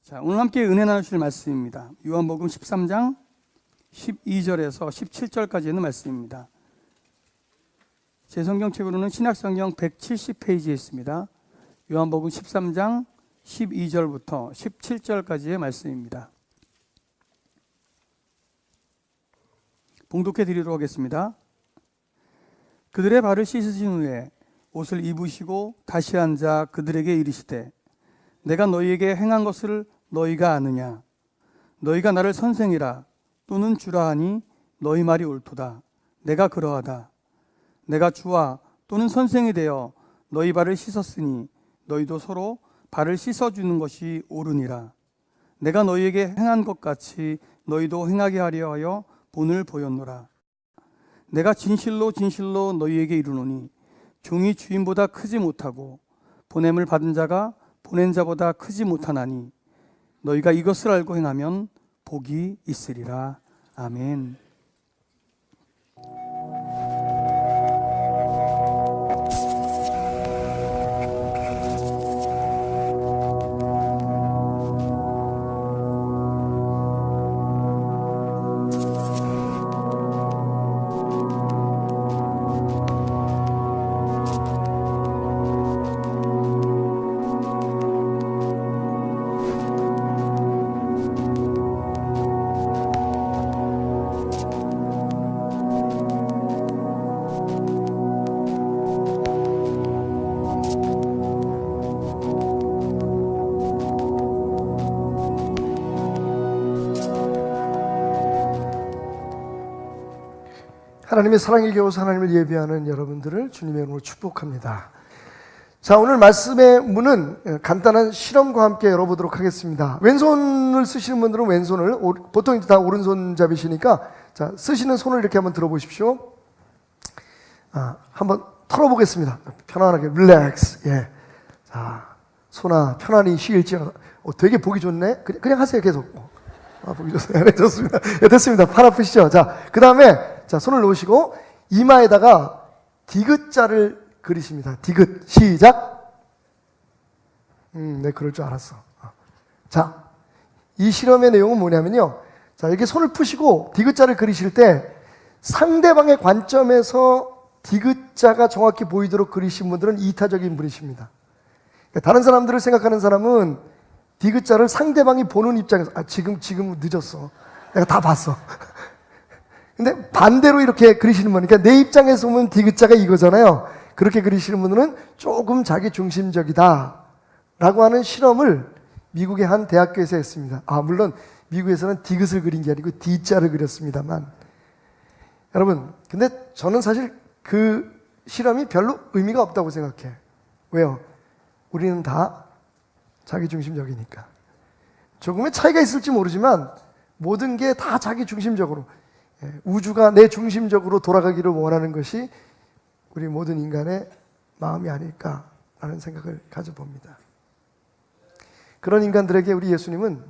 자, 오늘 함께 은혜 나누실 말씀입니다. 요한복음 13장 12절에서 17절까지 있는 말씀입니다. 제 성경책으로는 신약성경 170페이지에 있습니다. 요한복음 13장 12절부터 17절까지의 말씀입니다. 봉독해 드리도록 하겠습니다. 그들의 발을 씻으신 후에 옷을 입으시고 다시 앉아 그들에게 이르시되 내가 너희에게 행한 것을 너희가 아느냐? 너희가 나를 선생이라 또는 주라 하니 너희 말이 옳도다. 내가 그러하다. 내가 주와 또는 선생이 되어 너희 발을 씻었으니 너희도 서로 발을 씻어주는 것이 옳으니라. 내가 너희에게 행한 것 같이 너희도 행하게 하려 하여 본을 보였노라. 내가 진실로 진실로 너희에게 이르노니 종이 주인보다 크지 못하고 보냄을 받은 자가 보낸 자보다 크지 못하나니 너희가 이것을 알고 행하면 복이 있으리라. 아멘. 하나님의 사랑에 겨워서 하나님을 예배하는 여러분들을 주님의 이름으로 축복합니다. 자, 오늘 말씀의 문은 간단한 실험과 함께 열어보도록 하겠습니다. 왼손을 쓰시는 분들은 왼손을, 보통 다 오른손잡이시니까 자, 쓰시는 손을 이렇게 한번 들어보십시오. 한번 털어보겠습니다. 편안하게 릴렉스. 예. 자, 손아 편안히 쉬일지어다. 되게 보기 좋네. 그냥 하세요 계속. 보기 좋습니다. 네, 좋습니다. 네, 됐습니다. 팔 아프시죠? 자, 그 다음에 자, 손을 놓으시고 이마에다가 디귿자를 그리십니다. 디귿. 시작. 네, 그럴 줄 알았어. 자, 이 실험의 내용은 뭐냐면요. 자, 이렇게 손을 푸시고 디귿자를 그리실 때 상대방의 관점에서 디귿자가 정확히 보이도록 그리신 분들은 이타적인 분이십니다. 다른 사람들을 생각하는 사람은 디귿자를 상대방이 보는 입장에서 지금 늦었어. 내가 다 봤어. 근데 반대로 이렇게 그리시는 분은, 그러니까 내 입장에서 보면 디귿자가 이거잖아요. 그렇게 그리시는 분들은 조금 자기 중심적이다 라고 하는 실험을 미국의 한 대학교에서 했습니다. 물론 미국에서는 디귿을 그린 게 아니고 D자를 그렸습니다만, 여러분, 근데 저는 사실 그 실험이 별로 의미가 없다고 생각해. 왜요? 우리는 다 자기 중심적이니까. 조금의 차이가 있을지 모르지만 모든 게 다 자기 중심적으로, 우주가 내 중심적으로 돌아가기를 원하는 것이 우리 모든 인간의 마음이 아닐까라는 생각을 가져봅니다. 그런 인간들에게 우리 예수님은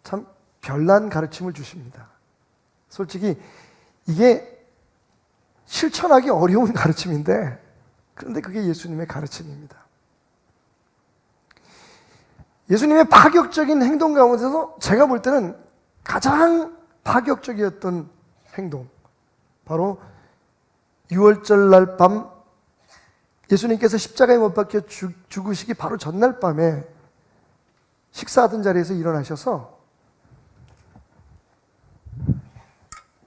참 별난 가르침을 주십니다. 솔직히 이게 실천하기 어려운 가르침인데, 그런데 그게 예수님의 가르침입니다. 예수님의 파격적인 행동 가운데서 제가 볼 때는 가장 파격적이었던 행동, 바로 6월절 날 밤 예수님께서 십자가에 못 박혀 죽으시기 바로 전날 밤에 식사하던 자리에서 일어나셔서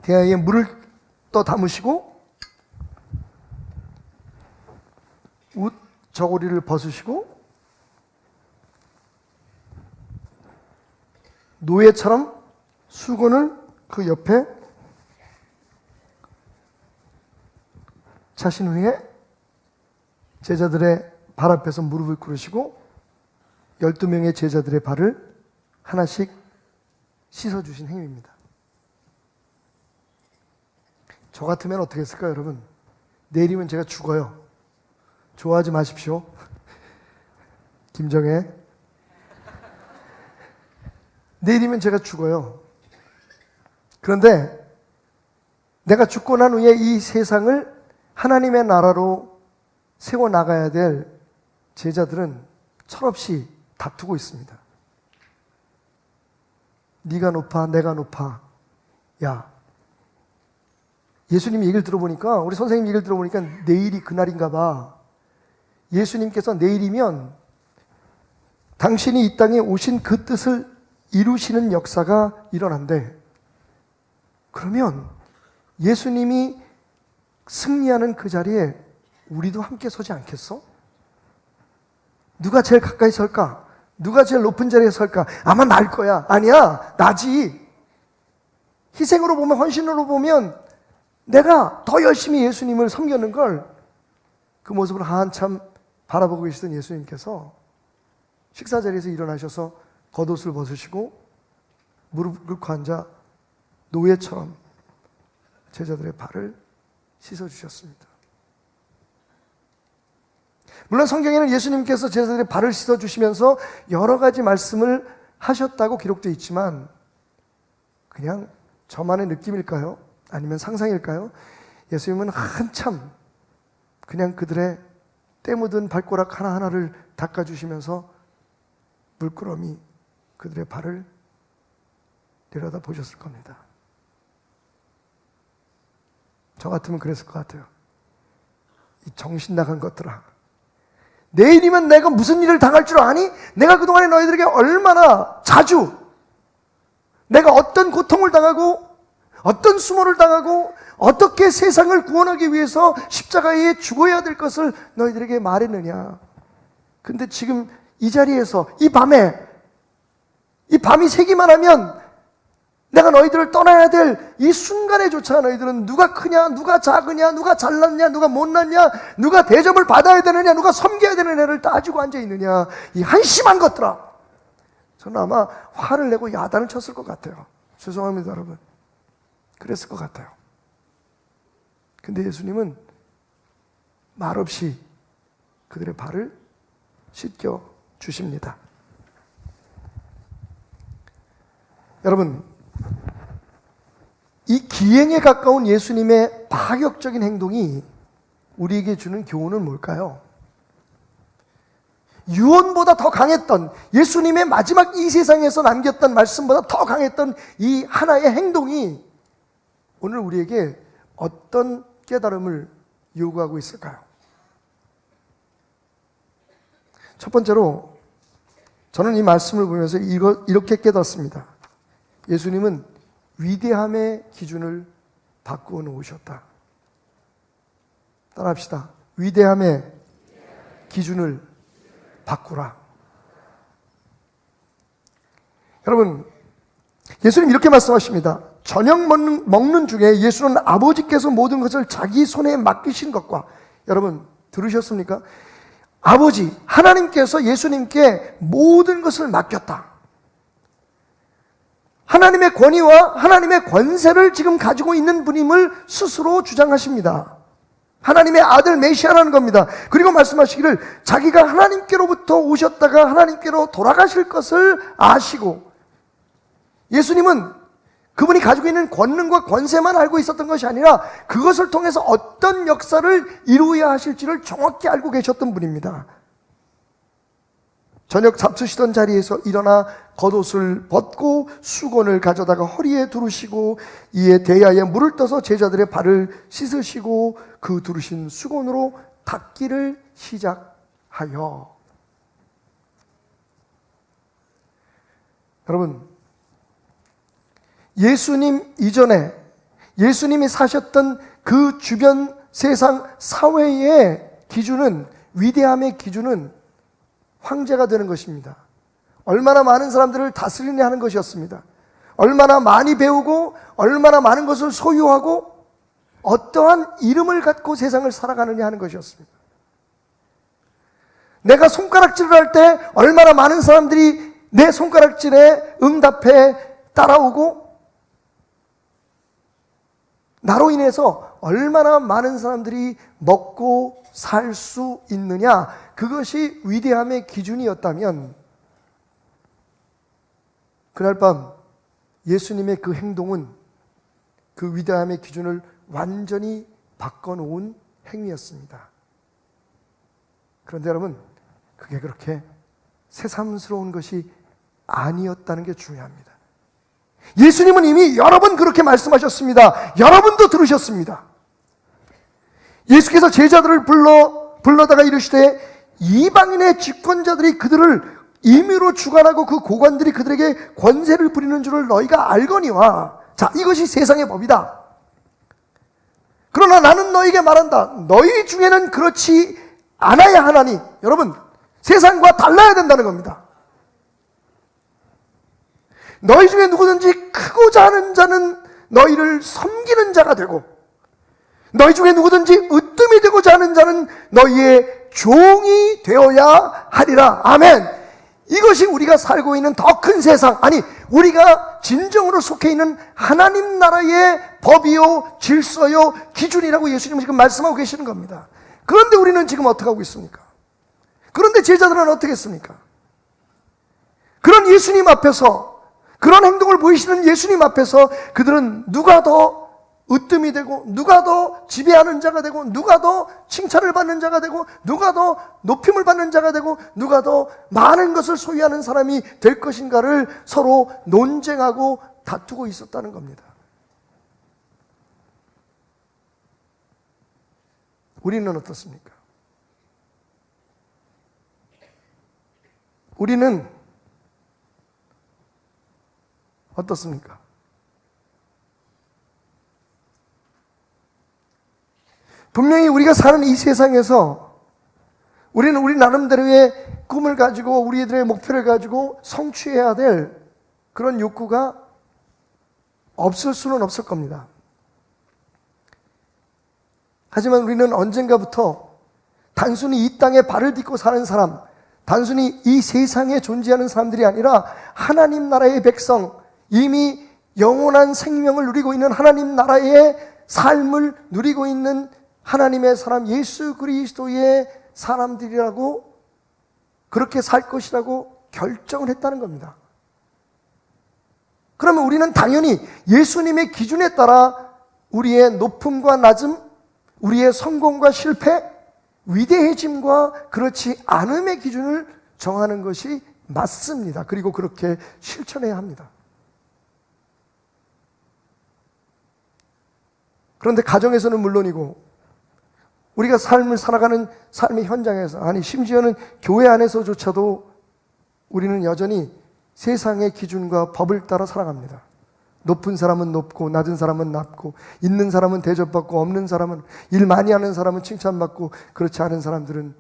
대야에 물을 떠 담으시고 옷 저고리를 벗으시고 노예처럼 수건을 그 옆에 차신 후에 제자들의 발 앞에서 무릎을 꿇으시고 12명의 제자들의 발을 하나씩 씻어주신 행위입니다. 저 같으면 어떻게 했을까요, 여러분? 내일이면 제가 죽어요. 좋아하지 마십시오. 김정혜. 내일이면 제가 죽어요. 그런데 내가 죽고 난 후에 이 세상을 하나님의 나라로 세워나가야 될 제자들은 철없이 다투고 있습니다. 네가 높아 내가 높아. 야, 예수님 얘기를 들어보니까, 우리 선생님 얘기를 들어보니까 내일이 그날인가 봐. 예수님께서 내일이면 당신이 이 땅에 오신 그 뜻을 이루시는 역사가 일어난대. 그러면 예수님이 승리하는 그 자리에 우리도 함께 서지 않겠어? 누가 제일 가까이 설까? 누가 제일 높은 자리에 설까? 아마 날 거야. 아니야, 나지. 희생으로 보면, 헌신으로 보면 내가 더 열심히 예수님을 섬기는 걸, 그 모습을 한참 바라보고 계시던 예수님께서 식사 자리에서 일어나셔서 겉옷을 벗으시고 무릎 꿇고 앉아 노예처럼 제자들의 발을 씻어주셨습니다. 물론 성경에는 예수님께서 제자들의 발을 씻어주시면서 여러 가지 말씀을 하셨다고 기록되어 있지만, 그냥 저만의 느낌일까요? 아니면 상상일까요? 예수님은 한참 그냥 그들의 때 묻은 발가락 하나하나를 닦아주시면서 물끄러미 그들의 발을 내려다 보셨을 겁니다. 저 같으면 그랬을 것 같아요. 이 정신 나간 것들아, 내일이면 내가 무슨 일을 당할 줄 아니? 내가 그동안에 너희들에게 얼마나 자주 내가 어떤 고통을 당하고 어떤 수모를 당하고 어떻게 세상을 구원하기 위해서 십자가에 죽어야 될 것을 너희들에게 말했느냐. 근데 지금 이 자리에서 이 밤이 새기만 하면 내가 너희들을 떠나야 될 이 순간에조차 너희들은 누가 크냐, 누가 작으냐, 누가 잘났냐, 누가 못났냐, 누가 대접을 받아야 되느냐, 누가 섬겨야 되느냐를 따지고 앉아있느냐. 이 한심한 것들아. 저는 아마 화를 내고 야단을 쳤을 것 같아요. 죄송합니다, 여러분. 그랬을 것 같아요. 근데 예수님은 말없이 그들의 발을 씻겨 주십니다. 여러분, 이 기행에 가까운 예수님의 파격적인 행동이 우리에게 주는 교훈은 뭘까요? 유언보다 더 강했던, 예수님의 마지막 이 세상에서 남겼던 말씀보다 더 강했던 이 하나의 행동이 오늘 우리에게 어떤 깨달음을 요구하고 있을까요? 첫 번째로 저는 이 말씀을 보면서 이렇게 깨닫습니다. 예수님은 위대함의 기준을 바꾸어 놓으셨다. 따라합시다. 위대함의 기준을 바꾸라. 여러분, 예수님 이렇게 말씀하십니다. 저녁 먹는 중에 예수는 아버지께서 모든 것을 자기 손에 맡기신 것과, 여러분 들으셨습니까? 아버지 하나님께서 예수님께 모든 것을 맡겼다. 하나님의 권위와 하나님의 권세를 지금 가지고 있는 분임을 스스로 주장하십니다. 하나님의 아들 메시아라는 겁니다. 그리고 말씀하시기를 자기가 하나님께로부터 오셨다가 하나님께로 돌아가실 것을 아시고, 예수님은 그분이 가지고 있는 권능과 권세만 알고 있었던 것이 아니라 그것을 통해서 어떤 역사를 이루어야 하실지를 정확히 알고 계셨던 분입니다. 저녁 잡수시던 자리에서 일어나 겉옷을 벗고 수건을 가져다가 허리에 두르시고 이에 대야에 물을 떠서 제자들의 발을 씻으시고 그 두르신 수건으로 닦기를 시작하여. 여러분, 예수님 이전에 예수님이 사셨던 그 주변 세상 사회의 기준은, 위대함의 기준은 황제가 되는 것입니다. 얼마나 많은 사람들을 다스리냐 하는 것이었습니다. 얼마나 많이 배우고 얼마나 많은 것을 소유하고 어떠한 이름을 갖고 세상을 살아가느냐 하는 것이었습니다. 내가 손가락질을 할 때 얼마나 많은 사람들이 내 손가락질에 응답해 따라오고, 나로 인해서 얼마나 많은 사람들이 먹고 살 수 있느냐, 그것이 위대함의 기준이었다면, 그날 밤 예수님의 그 행동은 그 위대함의 기준을 완전히 바꿔놓은 행위였습니다. 그런데 여러분, 그게 그렇게 새삼스러운 것이 아니었다는 게 중요합니다. 예수님은 이미 여러 번 그렇게 말씀하셨습니다. 여러분도 들으셨습니다. 예수께서 제자들을 불러다가 이르시되 이방인의 집권자들이 그들을 임의로 주관하고 그 고관들이 그들에게 권세를 부리는 줄을 너희가 알거니와. 자, 이것이 세상의 법이다. 그러나 나는 너희에게 말한다. 너희 중에는 그렇지 않아야 하나니. 여러분, 세상과 달라야 된다는 겁니다. 너희 중에 누구든지 크고자 하는 자는 너희를 섬기는 자가 되고, 너희 중에 누구든지 으뜸이 되고자 하는 자는 너희의 종이 되어야 하리라. 아멘. 이것이 우리가 살고 있는 더 큰 세상, 아니 우리가 진정으로 속해 있는 하나님 나라의 법이요 질서요 기준이라고 예수님은 지금 말씀하고 계시는 겁니다. 그런데 우리는 지금 어떻게 하고 있습니까? 그런데 제자들은 어떻게 했습니까? 그런 예수님 앞에서, 그런 행동을 보이시는 예수님 앞에서 그들은 누가 더 으뜸이 되고, 누가 더 지배하는 자가 되고, 누가 더 칭찬을 받는 자가 되고, 누가 더 높임을 받는 자가 되고, 누가 더 많은 것을 소유하는 사람이 될 것인가를 서로 논쟁하고 다투고 있었다는 겁니다. 우리는 어떻습니까? 우리는 어떻습니까? 분명히 우리가 사는 이 세상에서 우리는 우리 나름대로의 꿈을 가지고 우리들의 목표를 가지고 성취해야 될 그런 욕구가 없을 수는 없을 겁니다. 하지만 우리는 언젠가부터 단순히 이 땅에 발을 딛고 사는 사람, 단순히 이 세상에 존재하는 사람들이 아니라 하나님 나라의 백성, 이미 영원한 생명을 누리고 있는 하나님 나라의 삶을 누리고 있는 하나님의 사람, 예수 그리스도의 사람들이라고, 그렇게 살 것이라고 결정을 했다는 겁니다. 그러면 우리는 당연히 예수님의 기준에 따라 우리의 높음과 낮음, 우리의 성공과 실패, 위대해짐과 그렇지 않음의 기준을 정하는 것이 맞습니다. 그리고 그렇게 실천해야 합니다. 그런데 가정에서는 물론이고 우리가 삶을 살아가는 삶의 현장에서, 아니 심지어는 교회 안에서조차도 우리는 여전히 세상의 기준과 법을 따라 살아갑니다. 높은 사람은 높고 낮은 사람은 낮고, 있는 사람은 대접받고 없는 사람은, 일 많이 하는 사람은 칭찬받고 그렇지 않은 사람들은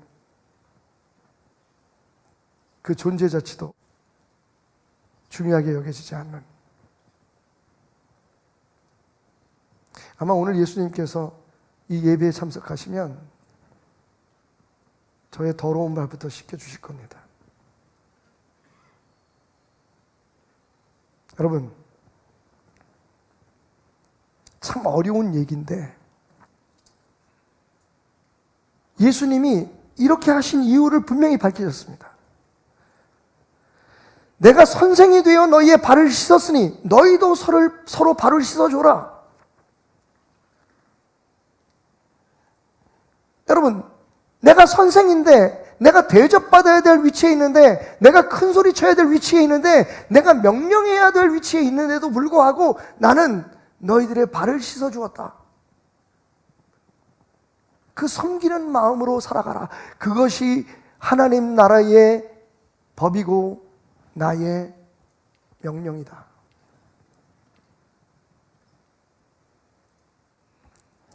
그 존재 자체도 중요하게 여겨지지 않는. 아마 오늘 예수님께서 이 예배에 참석하시면 저의 더러운 발부터 씻겨주실 겁니다. 여러분, 참 어려운 얘기인데 예수님이 이렇게 하신 이유를 분명히 밝히셨습니다. 내가 선생이 되어 너희의 발을 씻었으니 너희도 서로 발을 씻어줘라. 여러분, 내가 선생인데, 내가 대접받아야 될 위치에 있는데, 내가 큰 소리 쳐야 될 위치에 있는데, 내가 명령해야 될 위치에 있는데도 불구하고 나는 너희들의 발을 씻어 주었다. 그 섬기는 마음으로 살아가라. 그것이 하나님 나라의 법이고 나의 명령이다.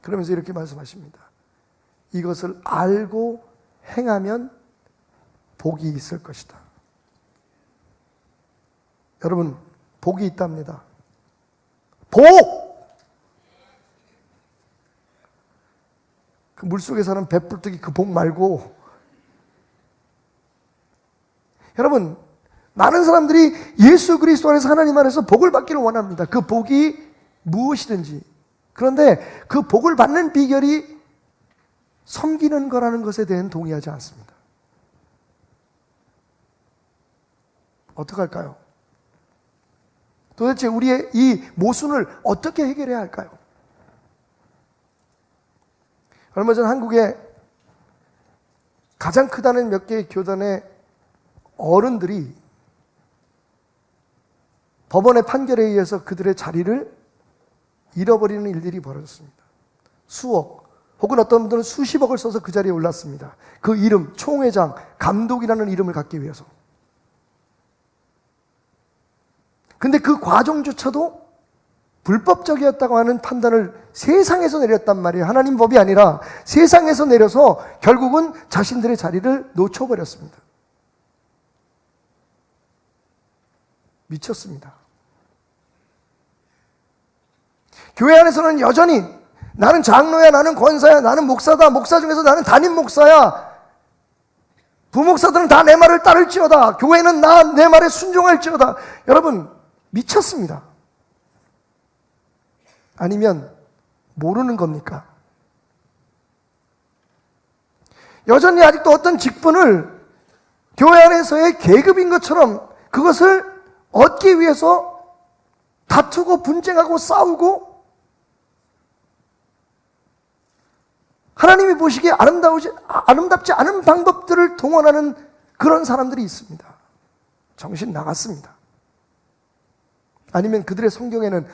그러면서 이렇게 말씀하십니다. 이것을 알고 행하면 복이 있을 것이다. 여러분, 복이 있답니다. 복! 그 물속에 사는 배불뚝이 그 복 말고, 여러분, 많은 사람들이 예수 그리스도 안에서 하나님 안에서 복을 받기를 원합니다. 그 복이 무엇이든지. 그런데 그 복을 받는 비결이 섬기는 거라는 것에 대한 동의하지 않습니다. 어떡할까요? 도대체 우리의 이 모순을 어떻게 해결해야 할까요? 얼마 전 한국에 가장 크다는 몇 개의 교단의 어른들이 법원의 판결에 의해서 그들의 자리를 잃어버리는 일들이 벌어졌습니다. 수억 혹은 어떤 분들은 수십억을 써서 그 자리에 올랐습니다. 그 이름, 총회장, 감독이라는 이름을 갖기 위해서. 근데 그 과정조차도 불법적이었다고 하는 판단을 세상에서 내렸단 말이에요. 하나님 법이 아니라 세상에서 내려서 결국은 자신들의 자리를 놓쳐버렸습니다. 미쳤습니다. 교회 안에서는 여전히 나는 장로야, 나는 권사야, 나는 목사다, 목사 중에서 나는 담임 목사야, 부목사들은 다 내 말을 따를지어다, 교회는 내 말에 순종할지어다. 여러분 미쳤습니다. 아니면 모르는 겁니까? 여전히 아직도 어떤 직분을 교회 안에서의 계급인 것처럼 그것을 얻기 위해서 다투고 분쟁하고 싸우고 하나님이 보시기에 아름답지 않은 방법들을 동원하는 그런 사람들이 있습니다. 정신 나갔습니다. 아니면 그들의 성경에는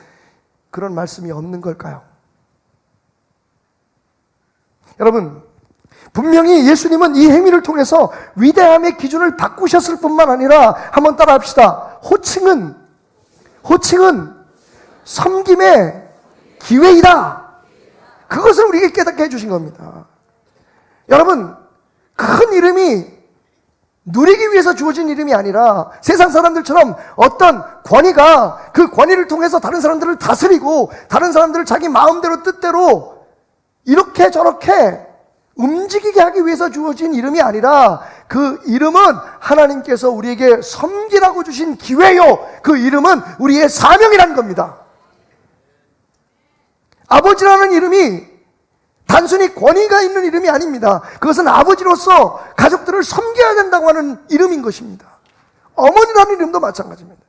그런 말씀이 없는 걸까요? 여러분, 분명히 예수님은 이 행위를 통해서 위대함의 기준을 바꾸셨을 뿐만 아니라 한번 따라 합시다. 호칭은 섬김의 기회이다. 그것을 우리에게 깨닫게 해주신 겁니다. 여러분, 큰 이름이 누리기 위해서 주어진 이름이 아니라 세상 사람들처럼 어떤 권위가 그 권위를 통해서 다른 사람들을 다스리고 다른 사람들을 자기 마음대로 뜻대로 이렇게 저렇게 움직이게 하기 위해서 주어진 이름이 아니라 그 이름은 하나님께서 우리에게 섬기라고 주신 기회요. 그 이름은 우리의 사명이라는 겁니다. 아버지라는 이름이 단순히 권위가 있는 이름이 아닙니다. 그것은 아버지로서 가족들을 섬겨야 된다고 하는 이름인 것입니다. 어머니라는 이름도 마찬가지입니다.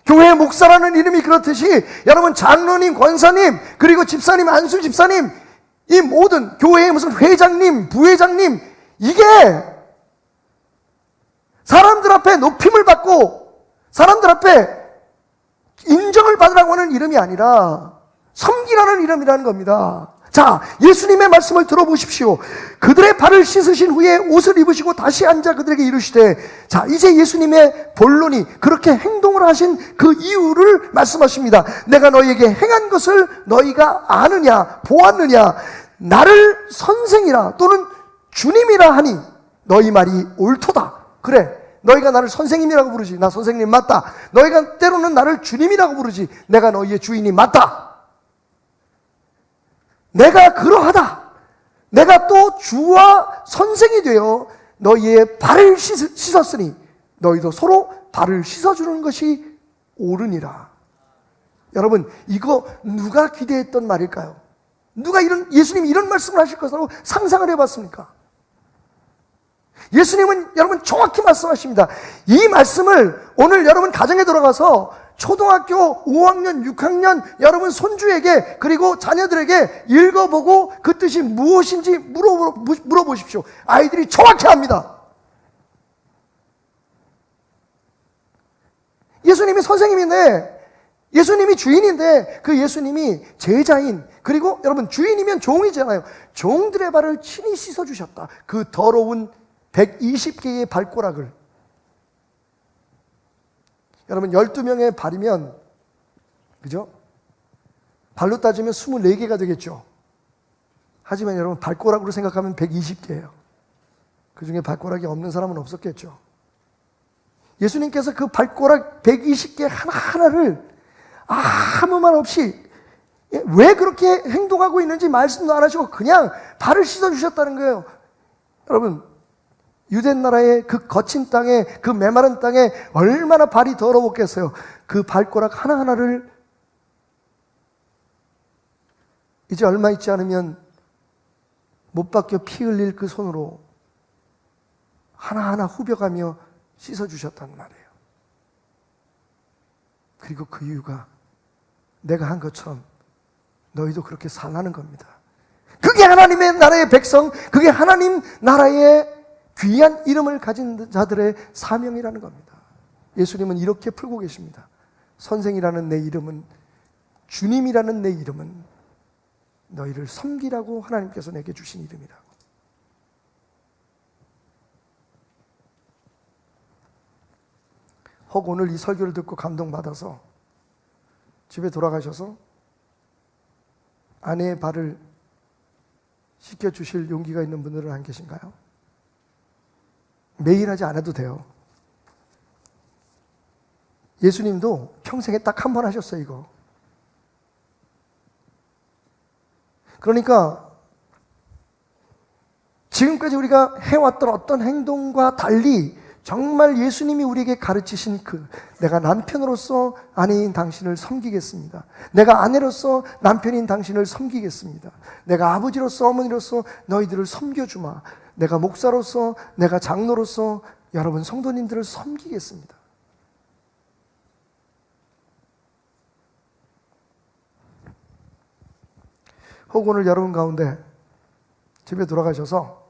교회 목사라는 이름이 그렇듯이 여러분 장로님, 권사님, 그리고 집사님, 안수 집사님, 이 모든 교회의 무슨 회장님, 부회장님, 이게 사람들 앞에 높임을 받고 사람들 앞에 인정을 받으라고 하는 이름이 아니라 섬기라는 이름이라는 겁니다. 자, 예수님의 말씀을 들어보십시오. 그들의 발을 씻으신 후에 옷을 입으시고 다시 앉아 그들에게 이르시되, 자, 이제 예수님의 본론이 그렇게 행동을 하신 그 이유를 말씀하십니다. 내가 너희에게 행한 것을 너희가 아느냐, 보았느냐, 나를 선생이라 또는 주님이라 하니 너희 말이 옳도다. 그래, 너희가 나를 선생님이라고 부르지, 나 선생님 맞다. 너희가 때로는 나를 주님이라고 부르지, 내가 너희의 주인이 맞다. 내가 그러하다. 내가 또 주와 선생이 되어 너희의 발을 씻었으니 너희도 서로 발을 씻어주는 것이 옳으니라. 여러분, 이거 누가 기대했던 말일까요? 누가 예수님이 이런 말씀을 하실 것으로 상상을 해봤습니까? 예수님은 여러분 정확히 말씀하십니다. 이 말씀을 오늘 여러분 가정에 들어가서 초등학교 5학년, 6학년 여러분 손주에게 그리고 자녀들에게 읽어보고 그 뜻이 무엇인지 물어보십시오. 아이들이 정확히 압니다. 예수님이 선생님인데, 예수님이 주인인데 그 예수님이 제자인, 그리고 여러분 주인이면 종이잖아요. 종들의 발을 친히 씻어주셨다. 그 더러운 120개의 발가락을. 여러분 12명의 발이면, 그죠? 발로 따지면 24개가 되겠죠. 하지만 여러분 발가락으로 생각하면 120개예요. 그 중에 발가락이 없는 사람은 없었겠죠. 예수님께서 그 발가락 120개 하나하나를 아무 말 없이 왜 그렇게 행동하고 있는지 말씀도 안 하시고 그냥 발을 씻어주셨다는 거예요. 여러분, 유대 나라의 그 거친 땅에, 그 메마른 땅에 얼마나 발이 더러웠겠어요. 그 발가락 하나하나를 이제 얼마 있지 않으면 못 박혀 피 흘릴 그 손으로 하나하나 후벼가며 씻어주셨단 말이에요. 그리고 그 이유가 내가 한 것처럼 너희도 그렇게 살라는 겁니다. 그게 하나님의 나라의 백성, 그게 하나님 나라의 귀한 이름을 가진 자들의 사명이라는 겁니다. 예수님은 이렇게 풀고 계십니다. 선생이라는 내 이름은, 주님이라는 내 이름은 너희를 섬기라고 하나님께서 내게 주신 이름이라고. 혹 오늘 이 설교를 듣고 감동받아서 집에 돌아가셔서 아내의 발을 씻겨주실 용기가 있는 분들은 안 계신가요? 매일 하지 않아도 돼요. 예수님도 평생에 딱 한 번 하셨어요, 이거. 그러니까 지금까지 우리가 해왔던 어떤 행동과 달리 정말 예수님이 우리에게 가르치신 내가 남편으로서 아내인 당신을 섬기겠습니다. 내가 아내로서 남편인 당신을 섬기겠습니다. 내가 아버지로서 어머니로서 너희들을 섬겨주마. 내가 목사로서, 내가 장로로서 여러분 성도님들을 섬기겠습니다. 혹 오늘 여러분 가운데 집에 돌아가셔서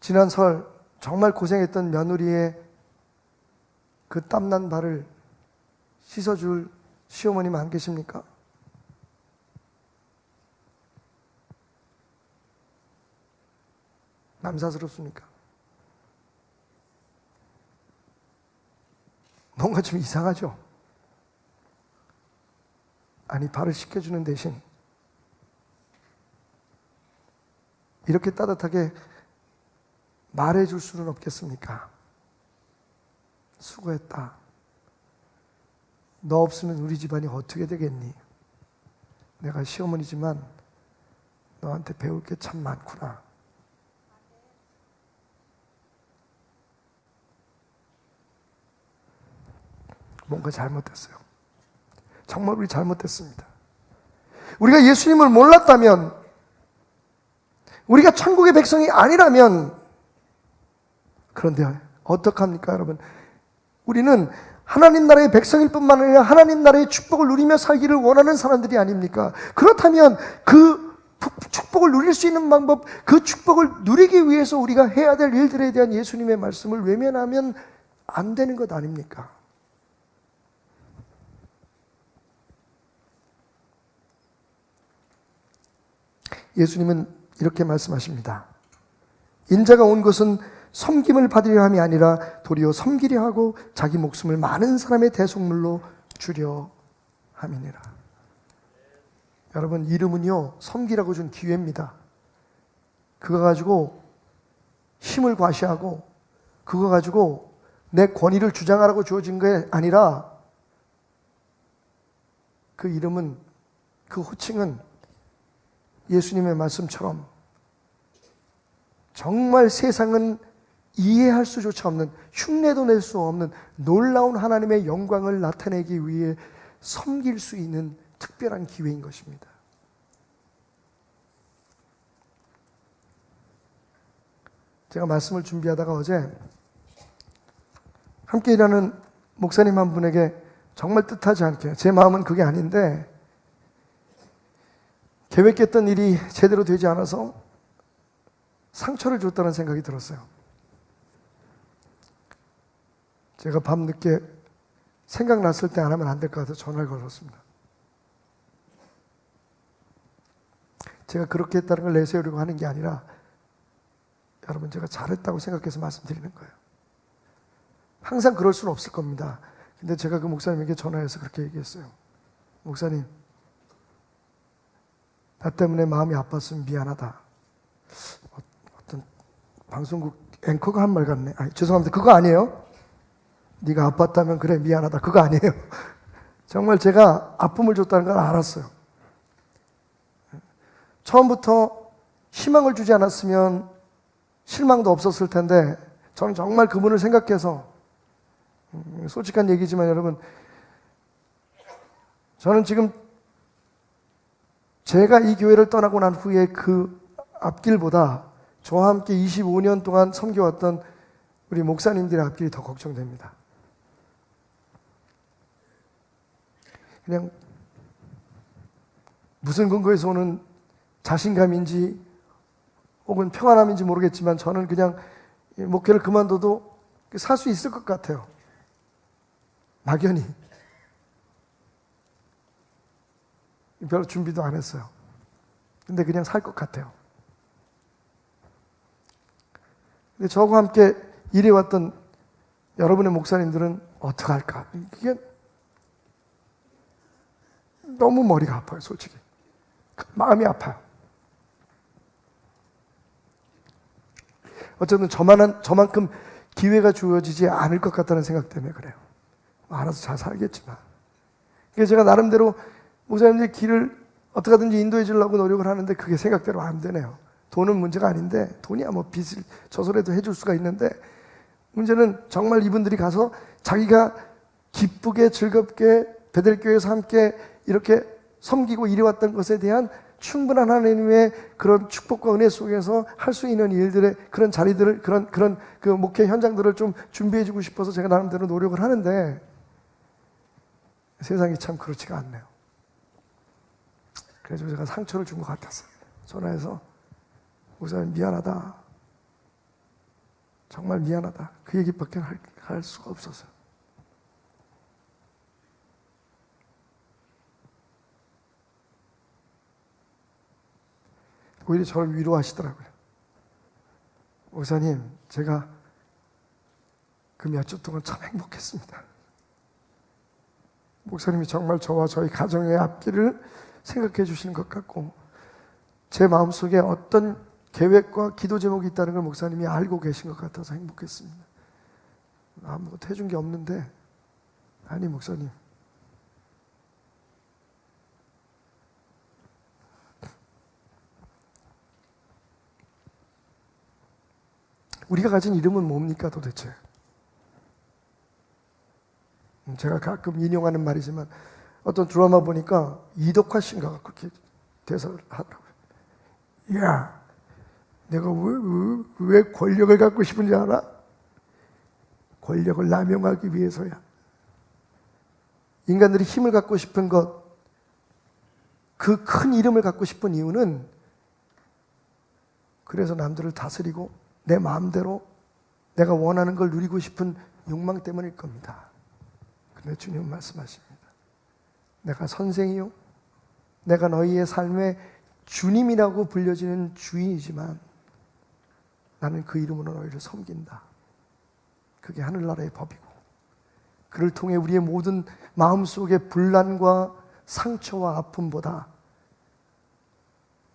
지난 설 정말 고생했던 며느리의 그 땀난 발을 씻어줄 시어머님 안 계십니까? 남사스럽습니까? 뭔가 좀 이상하죠? 아니, 발을 씻겨주는 대신 이렇게 따뜻하게 말해줄 수는 없겠습니까? 수고했다. 너 없으면 우리 집안이 어떻게 되겠니? 내가 시어머니지만 너한테 배울 게 참 많구나. 뭔가 잘못됐어요. 정말 우리 잘못됐습니다. 우리가 예수님을 몰랐다면, 우리가 천국의 백성이 아니라면, 그런데 어떡합니까, 여러분? 우리는 하나님 나라의 백성일 뿐만 아니라 하나님 나라의 축복을 누리며 살기를 원하는 사람들이 아닙니까? 그렇다면 그 축복을 누릴 수 있는 방법, 그 축복을 누리기 위해서 우리가 해야 될 일들에 대한 예수님의 말씀을 외면하면 안 되는 것 아닙니까? 예수님은 이렇게 말씀하십니다. 인자가 온 것은 섬김을 받으려 함이 아니라 도리어 섬기려 하고 자기 목숨을 많은 사람의 대속물로 주려 함이니라. 여러분, 이름은요, 섬기라고 준 기회입니다. 그거 가지고 힘을 과시하고 그거 가지고 내 권위를 주장하라고 주어진 게 아니라, 그 이름은, 그 호칭은 예수님의 말씀처럼 정말 세상은 이해할 수조차 없는, 흉내도 낼 수 없는 놀라운 하나님의 영광을 나타내기 위해 섬길 수 있는 특별한 기회인 것입니다. 제가 말씀을 준비하다가 어제 함께 일하는 목사님 한 분에게 정말 뜻하지 않게, 제 마음은 그게 아닌데 계획했던 일이 제대로 되지 않아서 상처를 줬다는 생각이 들었어요. 제가 밤늦게 생각났을 때 안 하면 안 될 것 같아서 전화를 걸었습니다. 제가 그렇게 했다는 걸 내세우려고 하는 게 아니라, 여러분, 제가 잘했다고 생각해서 말씀드리는 거예요. 항상 그럴 수는 없을 겁니다. 근데 제가 그 목사님에게 전화해서 그렇게 얘기했어요. 목사님, 나 때문에 마음이 아팠으면 미안하다. 어떤 방송국 앵커가 한 말 같네. 죄송합니다. 그거 아니에요. 네가 아팠다면 그래, 미안하다. 그거 아니에요. 정말 제가 아픔을 줬다는 걸 알았어요. 처음부터 희망을 주지 않았으면 실망도 없었을 텐데, 저는 정말 그분을 생각해서, 솔직한 얘기지만 여러분, 저는 지금 제가 이 교회를 떠나고 난 후에 그 앞길보다 저와 함께 25년 동안 섬겨왔던 우리 목사님들의 앞길이 더 걱정됩니다. 그냥 무슨 근거에서 오는 자신감인지 혹은 평안함인지 모르겠지만 저는 그냥 목회를 그만둬도 살 수 있을 것 같아요. 막연히 별로 준비도 안 했어요. 근데 그냥 살 것 같아요. 근데 저와 함께 일해왔던 여러분의 목사님들은 어떡할까? 이게 너무 머리가 아파요, 솔직히. 마음이 아파요. 어쨌든 저만큼 기회가 주어지지 않을 것 같다는 생각 때문에 그래요. 알아서 잘 살겠지만. 그래서 제가 나름대로 목사님들 길을 어떻게 하든지 인도해 주려고 노력을 하는데 그게 생각대로 안 되네요. 돈은 문제가 아닌데, 돈이야 뭐 빚을 저소라도 해줄 수가 있는데, 문제는 정말 이분들이 가서 자기가 기쁘게 즐겁게 베델교회에서 함께 이렇게 섬기고 일해왔던 것에 대한 충분한 하나님의 그런 축복과 은혜 속에서 할 수 있는 일들의 그런 자리들을, 그런 그 목회 현장들을 좀 준비해주고 싶어서 제가 나름대로 노력을 하는데, 세상이 참 그렇지가 않네요. 그래서 제가 상처를 준 것 같았어요. 전화해서 목사님 미안하다, 정말 미안하다, 그 얘기밖에 할 수가 없었어요. 오히려 저를 위로하시더라고요. 목사님, 제가 그 몇 주 동안 참 행복했습니다. 목사님이 정말 저와 저희 가정의 앞길을 생각해 주시는 것 같고, 제 마음속에 어떤 계획과 기도 제목이 있다는 걸 목사님이 알고 계신 것 같아서 행복했습니다. 아무것도 해준 게 없는데, 아니 목사님, 우리가 가진 이름은 뭡니까 도대체? 제가 가끔 인용하는 말이지만 어떤 드라마 보니까 이덕화 씨인가 그렇게 대사를 하더라고요. 야, 내가 왜 권력을 갖고 싶은지 알아? 권력을 남용하기 위해서야. 인간들이 힘을 갖고 싶은 것, 그 큰 이름을 갖고 싶은 이유는 그래서 남들을 다스리고 내 마음대로 내가 원하는 걸 누리고 싶은 욕망 때문일 겁니다. 그런데 주님은 말씀하십니다. 내가 선생이요, 내가 너희의 삶의 주님이라고 불려지는 주인이지만 나는 그 이름으로 너희를 섬긴다. 그게 하늘나라의 법이고, 그를 통해 우리의 모든 마음속의 분란과 상처와 아픔보다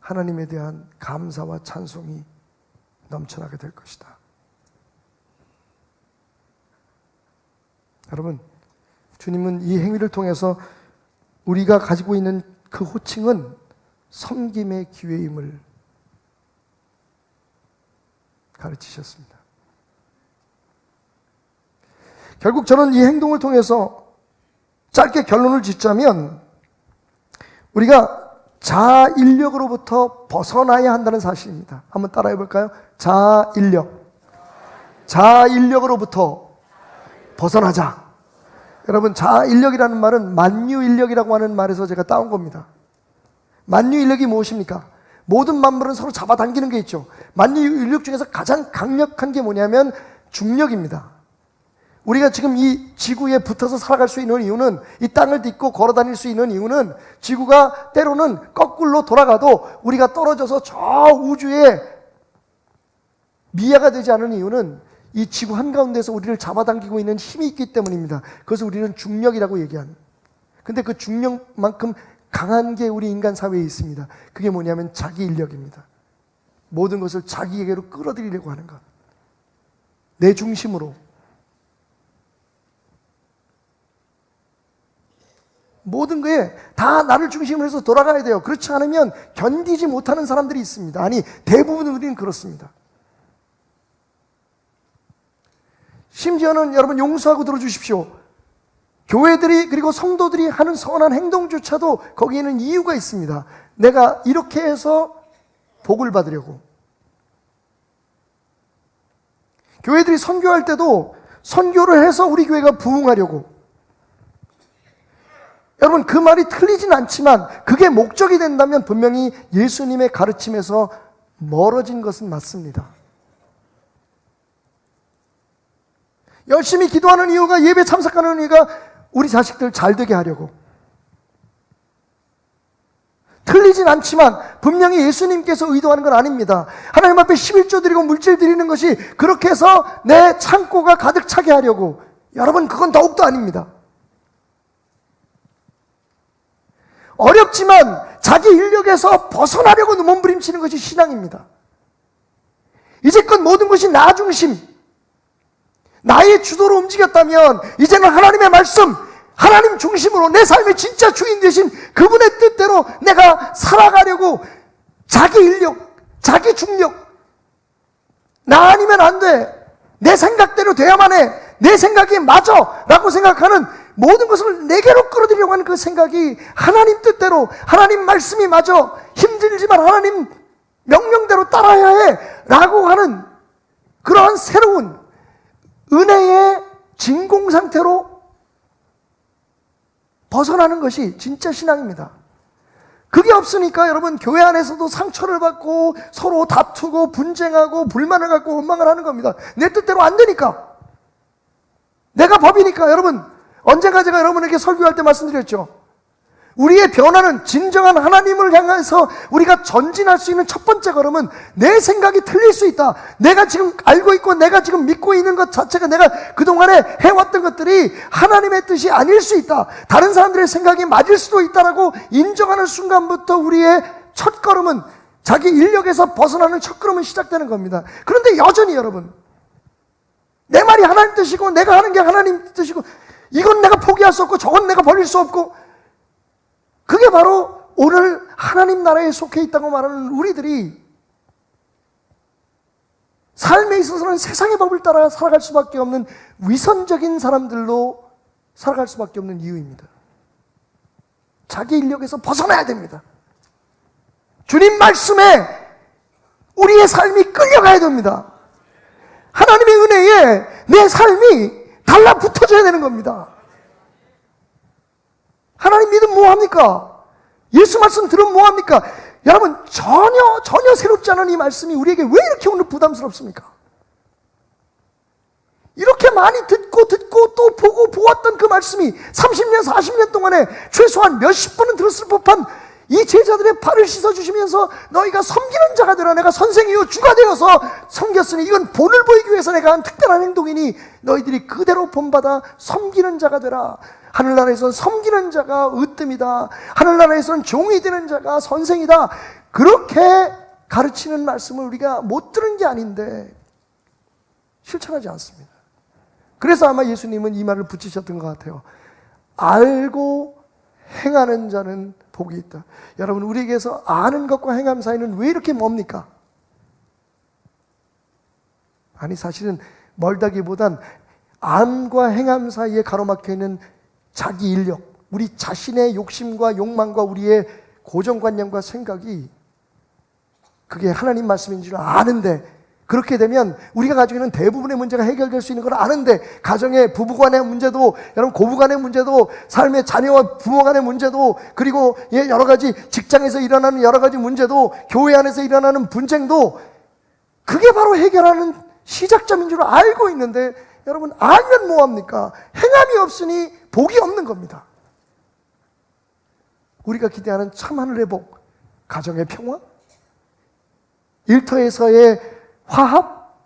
하나님에 대한 감사와 찬송이 넘쳐나게 될 것이다. 여러분, 주님은 이 행위를 통해서 우리가 가지고 있는 그 호칭은 섬김의 기회임을 가르치셨습니다. 결국 저는 이 행동을 통해서 짧게 결론을 짓자면, 우리가 자아인력으로부터 벗어나야 한다는 사실입니다. 한번 따라해 볼까요? 자아인력으로부터 벗어나자. 여러분, 자아인력이라는 말은 만유인력이라고 하는 말에서 제가 따온 겁니다. 만유인력이 무엇입니까? 모든 만물은 서로 잡아당기는 게 있죠. 만유인력 중에서 가장 강력한 게 뭐냐면 중력입니다. 우리가 지금 이 지구에 붙어서 살아갈 수 있는 이유는, 이 땅을 딛고 걸어 다닐 수 있는 이유는, 지구가 때로는 거꾸로 돌아가도 우리가 떨어져서 저 우주에 미아가 되지 않은 이유는 이 지구 한가운데서 우리를 잡아당기고 있는 힘이 있기 때문입니다. 그래서 우리는 중력이라고 얘기합니다. 근데 그 중력만큼 강한 게 우리 인간 사회에 있습니다. 그게 뭐냐면 자기 인력입니다. 모든 것을 자기에게로 끌어들이려고 하는 것, 내 중심으로. 모든 거에 다 나를 중심으로 해서 돌아가야 돼요. 그렇지 않으면 견디지 못하는 사람들이 있습니다. 아니, 대부분 우리는 그렇습니다. 심지어는 여러분 용서하고 들어주십시오. 교회들이, 그리고 성도들이 하는 선한 행동조차도 거기에는 이유가 있습니다. 내가 이렇게 해서 복을 받으려고. 교회들이 선교할 때도 선교를 해서 우리 교회가 부흥하려고. 여러분, 그 말이 틀리진 않지만 그게 목적이 된다면 분명히 예수님의 가르침에서 멀어진 것은 맞습니다. 열심히 기도하는 이유가, 예배 참석하는 이유가 우리 자식들 잘 되게 하려고. 틀리진 않지만 분명히 예수님께서 의도하는 건 아닙니다. 하나님 앞에 11조 드리고 물질 드리는 것이 그렇게 해서 내 창고가 가득 차게 하려고. 여러분, 그건 더욱더 아닙니다. 어렵지만 자기 인력에서 벗어나려고 몸부림치는 것이 신앙입니다. 이제껏 모든 것이 나 중심, 나의 주도로 움직였다면 이제는 하나님의 말씀, 하나님 중심으로 내 삶의 진짜 주인 되신 그분의 뜻대로 내가 살아가려고 자기 인력, 자기 중력, 나 아니면 안 돼, 내 생각대로 돼야만 해, 내 생각이 맞아 라고 생각하는 모든 것을 내게로 끌어들이려고 하는 그 생각이 하나님 뜻대로, 하나님 말씀이 맞아, 힘들지만 하나님 명령대로 따라야 해 라고 하는 그러한 새로운 은혜의 진공 상태로 벗어나는 것이 진짜 신앙입니다. 그게 없으니까 여러분, 교회 안에서도 상처를 받고 서로 다투고 분쟁하고 불만을 갖고 원망을 하는 겁니다. 내 뜻대로 안 되니까, 내가 법이니까. 여러분, 언젠가 제가 여러분에게 설교할 때 말씀드렸죠. 우리의 변화는 진정한 하나님을 향해서 우리가 전진할 수 있는 첫 번째 걸음은 내 생각이 틀릴 수 있다. 내가 지금 알고 있고 내가 지금 믿고 있는 것 자체가 내가 그동안에 해왔던 것들이 하나님의 뜻이 아닐 수 있다. 다른 사람들의 생각이 맞을 수도 있다라고 인정하는 순간부터 우리의 첫 걸음은, 자기 인력에서 벗어나는 첫 걸음은 시작되는 겁니다. 그런데 여전히 여러분, 내 말이 하나님 뜻이고 내가 하는 게 하나님 뜻이고 이건 내가 포기할 수 없고 저건 내가 버릴 수 없고, 그게 바로 오늘 하나님 나라에 속해 있다고 말하는 우리들이 삶에 있어서는 세상의 법을 따라 살아갈 수밖에 없는 위선적인 사람들로 살아갈 수밖에 없는 이유입니다. 자기 인력에서 벗어나야 됩니다. 주님 말씀에 우리의 삶이 끌려가야 됩니다. 하나님의 은혜에 내 삶이 달라붙어져야 되는 겁니다. 하나님 믿으면 뭐합니까? 예수 말씀 들으면 뭐합니까? 여러분, 전혀 새롭지 않은 이 말씀이 우리에게 왜 이렇게 오늘 부담스럽습니까? 이렇게 많이 듣고 또 보고 보았던 그 말씀이 30년 40년 동안에 최소한 몇십 번은 들었을 법한 이 제자들의 발을 씻어주시면서 너희가 섬기는 자가 되라. 내가 선생이요 주가 되어서 섬겼으니 이건 본을 보이기 위해서 내가 한 특별한 행동이니 너희들이 그대로 본받아 섬기는 자가 되라. 하늘나라에서는 섬기는 자가 으뜸이다. 하늘나라에서는 종이 되는 자가 선생이다. 그렇게 가르치는 말씀을 우리가 못 들은 게 아닌데 실천하지 않습니다. 그래서 아마 예수님은 이 말을 붙이셨던 것 같아요. 알고 행하는 자는 복이 있다. 여러분, 우리에게서 아는 것과 행함 사이는 왜 이렇게 멉니까? 아니, 사실은 멀다기보단 암과 행함 사이에 가로막혀 있는 자기 인력, 우리 자신의 욕심과 욕망과 우리의 고정관념과 생각이, 그게 하나님 말씀인 줄 아는데, 그렇게 되면 우리가 가지고 있는 대부분의 문제가 해결될 수 있는 걸 아는데, 가정의 부부간의 문제도, 여러분 고부간의 문제도, 삶의 자녀와 부모 간의 문제도, 그리고 여러 가지 직장에서 일어나는 여러 가지 문제도, 교회 안에서 일어나는 분쟁도, 그게 바로 해결하는 시작점인 줄 알고 있는데, 여러분 알면 뭐합니까? 행함이 없으니 복이 없는 겁니다. 우리가 기대하는 참 하늘의 복, 가정의 평화, 일터에서의 화합,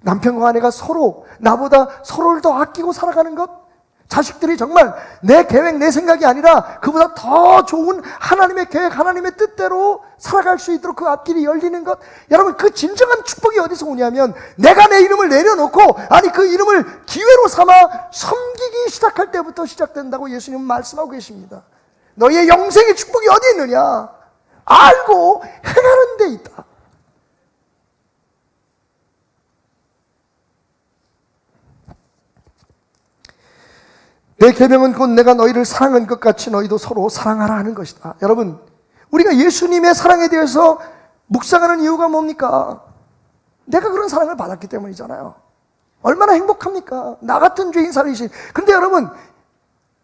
남편과 아내가 서로 나보다 서로를 더 아끼고 살아가는 것, 자식들이 정말 내 계획, 내 생각이 아니라 그보다 더 좋은 하나님의 계획, 하나님의 뜻대로 살아갈 수 있도록 그 앞길이 열리는 것. 여러분, 그 진정한 축복이 어디서 오냐면 내가 내 이름을 내려놓고, 아니 그 이름을 기회로 삼아 섬기기 시작할 때부터 시작된다고 예수님은 말씀하고 계십니다. 너희의 영생의 축복이 어디 있느냐? 알고 행하는 데 있다. 내 계명은 곧 내가 너희를 사랑한 것 같이 너희도 서로 사랑하라 하는 것이다. 여러분, 우리가 예수님의 사랑에 대해서 묵상하는 이유가 뭡니까? 내가 그런 사랑을 받았기 때문이잖아요. 얼마나 행복합니까? 나 같은 죄인 살리신. 근데 여러분,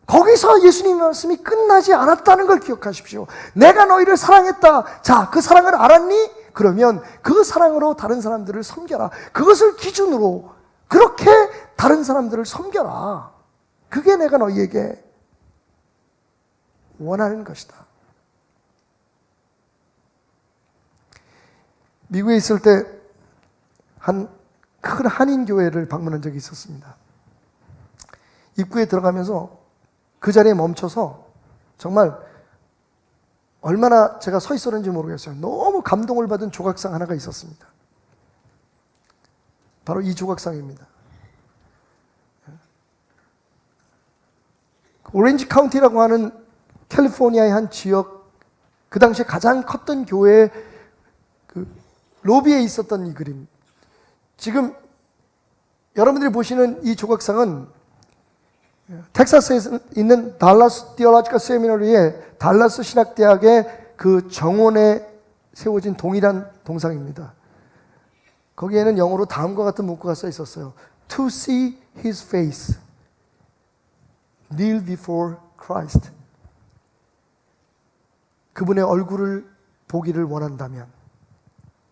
거기서 예수님의 말씀이 끝나지 않았다는 걸 기억하십시오. 내가 너희를 사랑했다. 자, 그 사랑을 알았니? 그러면 그 사랑으로 다른 사람들을 섬겨라. 그것을 기준으로 그렇게 다른 사람들을 섬겨라. 그게 내가 너희에게 원하는 것이다. 미국에 있을 때 한 큰 한인교회를 방문한 적이 있었습니다. 입구에 들어가면서 그 자리에 멈춰서 정말 얼마나 제가 서 있었는지 모르겠어요. 너무 감동을 받은 조각상 하나가 있었습니다. 바로 이 조각상입니다. 오렌지 카운티라고 하는 캘리포니아의 한 지역, 그 당시에 가장 컸던 교회의 그 로비에 있었던 이 그림. 지금 여러분들이 보시는 이 조각상은 텍사스에 있는 달라스 디올로지컬 세미너리의 달라스 신학대학의 그 정원에 세워진 동일한 동상입니다. 거기에는 영어로 다음과 같은 문구가 써 있었어요. To see his face, kneel before Christ. 그분의 얼굴을 보기를 원한다면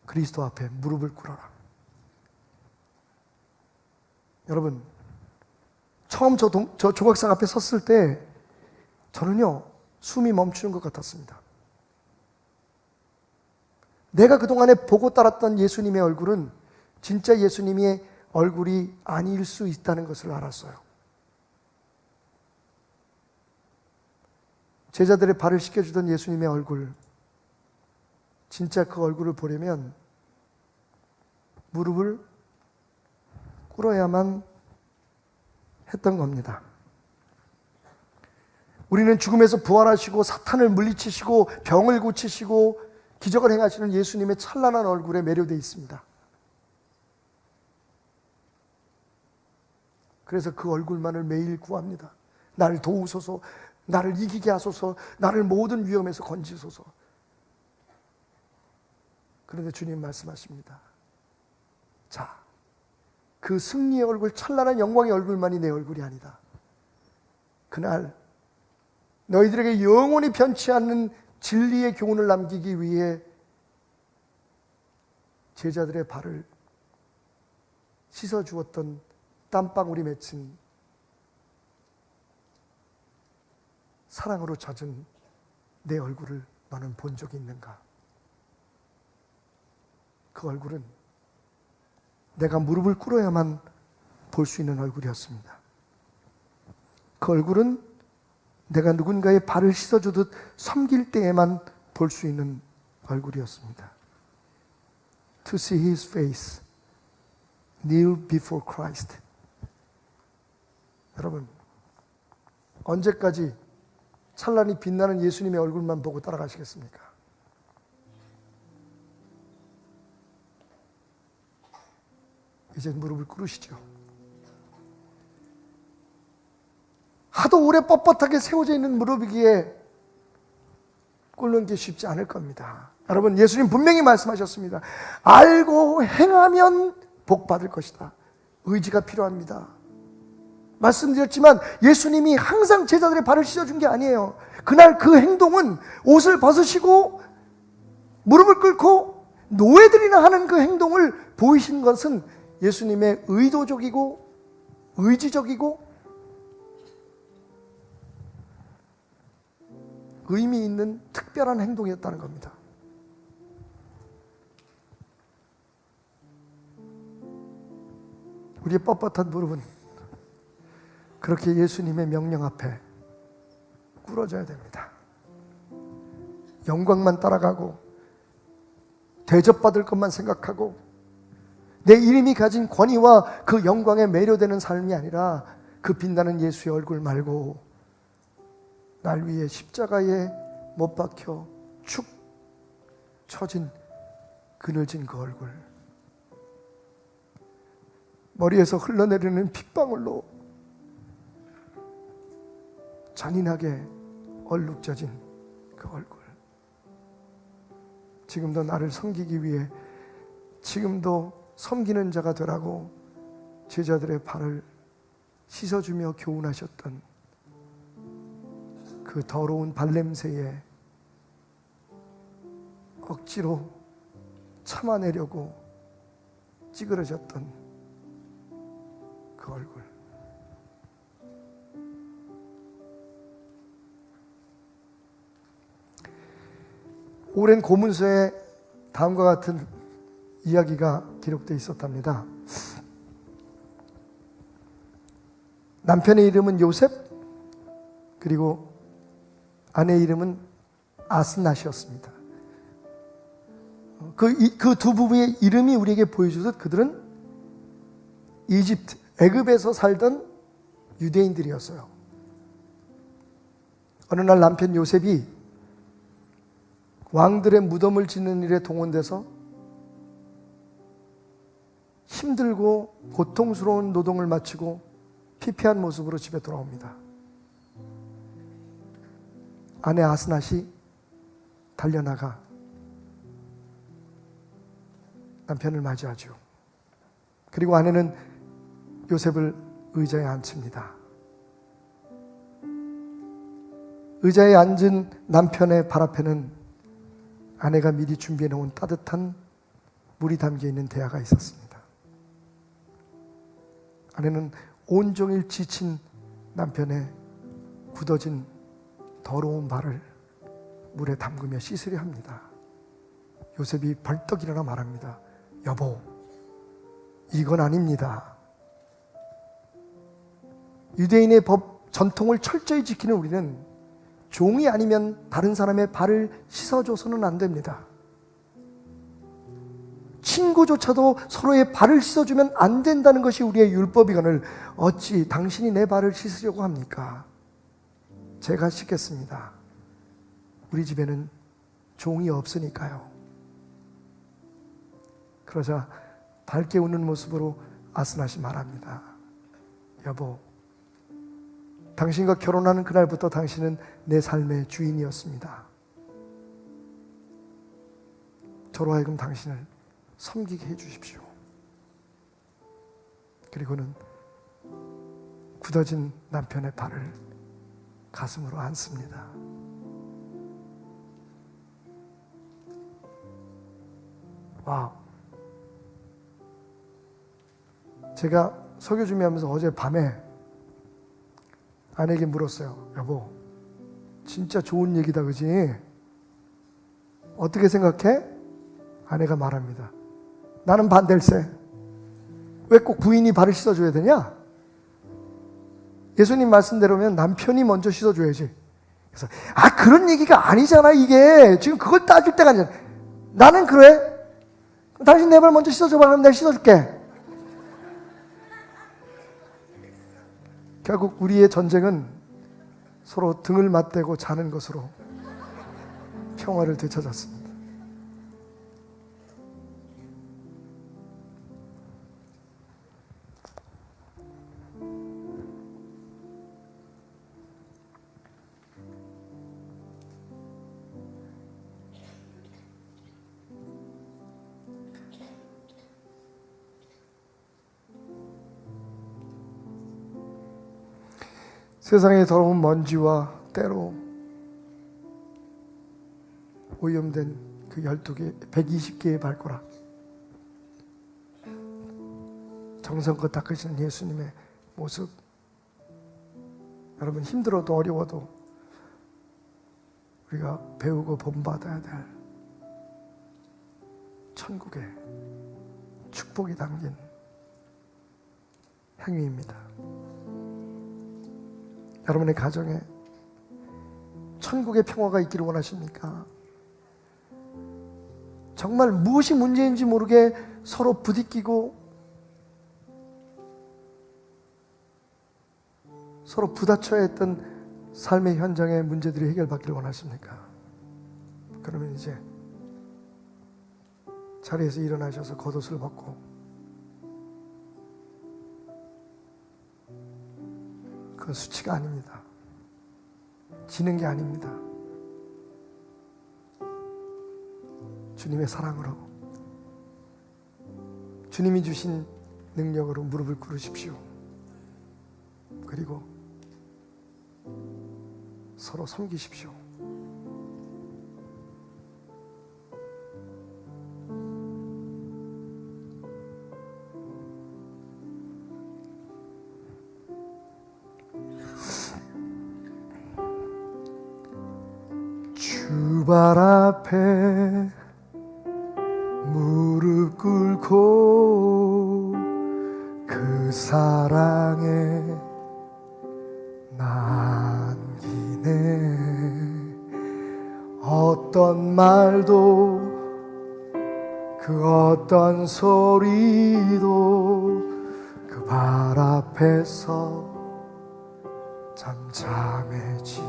그리스도 앞에 무릎을 꿇어라. 여러분, 처음 저 조각상 앞에 섰을 때 저는요, 숨이 멈추는 것 같았습니다. 내가 그동안에 보고 따랐던 예수님의 얼굴은 진짜 예수님의 얼굴이 아닐 수 있다는 것을 알았어요. 제자들의 발을 씻겨주던 예수님의 얼굴, 진짜 그 얼굴을 보려면 무릎을 꿇어야만 했던 겁니다. 우리는 죽음에서 부활하시고 사탄을 물리치시고 병을 고치시고 기적을 행하시는 예수님의 찬란한 얼굴에 매료되어 있습니다. 그래서 그 얼굴만을 매일 구합니다. 나를 도우소서, 나를 이기게 하소서, 나를 모든 위험에서 건지소서. 그런데 주님 말씀하십니다. 자, 그 승리의 얼굴, 찬란한 영광의 얼굴만이 내 얼굴이 아니다. 그날 너희들에게 영원히 변치 않는 진리의 교훈을 남기기 위해 제자들의 발을 씻어주었던 땀방울이 맺힌 사랑으로 젖은 내 얼굴을 너는 본 적이 있는가? 그 얼굴은 내가 무릎을 꿇어야만 볼 수 있는 얼굴이었습니다. 그 얼굴은 내가 누군가의 발을 씻어주듯 섬길 때에만 볼 수 있는 얼굴이었습니다. To see his face, kneel before Christ. 여러분, 언제까지 찬란히 빛나는 예수님의 얼굴만 보고 따라가시겠습니까? 이제 무릎을 꿇으시죠. 하도 오래 뻣뻣하게 세워져 있는 무릎이기에 꿇는 게 쉽지 않을 겁니다. 여러분, 예수님 분명히 말씀하셨습니다. 알고 행하면 복 받을 것이다. 의지가 필요합니다. 말씀드렸지만 예수님이 항상 제자들의 발을 씻어준 게 아니에요. 그날 그 행동은 옷을 벗으시고 무릎을 꿇고 노예들이나 하는 그 행동을 보이신 것은 예수님의 의도적이고 의지적이고 의미 있는 특별한 행동이었다는 겁니다. 우리의 뻣뻣한 무릎은 그렇게 예수님의 명령 앞에 꿇어져야 됩니다. 영광만 따라가고 대접받을 것만 생각하고 내 이름이 가진 권위와 그 영광에 매료되는 삶이 아니라 그 빛나는 예수의 얼굴 말고 날 위해 십자가에 못 박혀 축 처진 그늘진 그 얼굴, 머리에서 흘러내리는 핏방울로 잔인하게 얼룩져진 그 얼굴, 지금도 나를 섬기기 위해 지금도 섬기는 자가 되라고 제자들의 발을 씻어주며 교훈하셨던 그 더러운 발냄새에 억지로 참아내려고 찌그러졌던 그 얼굴, 오랜 고문서에 다음과 같은 이야기가 기록되어 있었답니다. 남편의 이름은 요셉, 그리고 아내의 이름은 아스낫이었습니다. 그 두 부부의 이름이 우리에게 보여주듯 그들은 이집트, 애굽에서 살던 유대인들이었어요. 어느 날 남편 요셉이 왕들의 무덤을 짓는 일에 동원돼서 힘들고 고통스러운 노동을 마치고 피폐한 모습으로 집에 돌아옵니다. 아내 아스낫이 달려나가 남편을 맞이하죠. 그리고 아내는 요셉을 의자에 앉힙니다. 의자에 앉은 남편의 발 앞에는 아내가 미리 준비해 놓은 따뜻한 물이 담겨 있는 대야가 있었습니다. 아내는 온종일 지친 남편의 굳어진 더러운 발을 물에 담그며 씻으려 합니다. 요셉이 벌떡 일어나 말합니다. 여보, 이건 아닙니다. 유대인의 법, 전통을 철저히 지키는 우리는 종이 아니면 다른 사람의 발을 씻어줘서는 안 됩니다. 친구조차도 서로의 발을 씻어주면 안 된다는 것이 우리의 율법이거늘 어찌 당신이 내 발을 씻으려고 합니까? 제가 씻겠습니다. 우리 집에는 종이 없으니까요. 그러자 밝게 웃는 모습으로 아스낫이 말합니다. 여보, 당신과 결혼하는 그날부터 당신은 내 삶의 주인이었습니다. 저로 하여금 당신을 섬기게 해주십시오. 그리고는 굳어진 남편의 발을 가슴으로 안습니다. 와우. 제가 설교 준비하면서 어제 밤에 아내에게 물었어요. 여보, 진짜 좋은 얘기다, 그지? 어떻게 생각해? 아내가 말합니다. 나는 반댈세. 왜 꼭 부인이 발을 씻어줘야 되냐? 예수님 말씀대로면 남편이 먼저 씻어줘야지. 그래서 그런 얘기가 아니잖아. 이게 지금 그걸 따질 때가 아니잖아. 나는 그래. 그럼 당신 내 발 먼저 씻어줘봐. 그럼 내가 씻어줄게. 결국 우리의 전쟁은 서로 등을 맞대고 자는 것으로 평화를 되찾았습니다. 세상의 더러운 먼지와 때로 오염된 그 12개, 120개의 발가락, 정성껏 닦으시는 예수님의 모습, 여러분 힘들어도 어려워도 우리가 배우고 본받아야 될 천국의 축복이 담긴 행위입니다. 여러분의 가정에 천국의 평화가 있기를 원하십니까? 정말 무엇이 문제인지 모르게 서로 부딪히고 서로 부딪혀야 했던 삶의 현장의 문제들이 해결받기를 원하십니까? 그러면 이제 자리에서 일어나셔서 겉옷을 벗고 그건 수치가 아닙니다. 지는 게 아닙니다. 주님의 사랑으로, 주님이 주신 능력으로 무릎을 꿇으십시오. 그리고 서로 섬기십시오. 주 그 발 앞에 무릎 꿇고 그 사랑에 남기네. 어떤 말도 그 어떤 소리도 그 발 앞에서 잠잠해지네.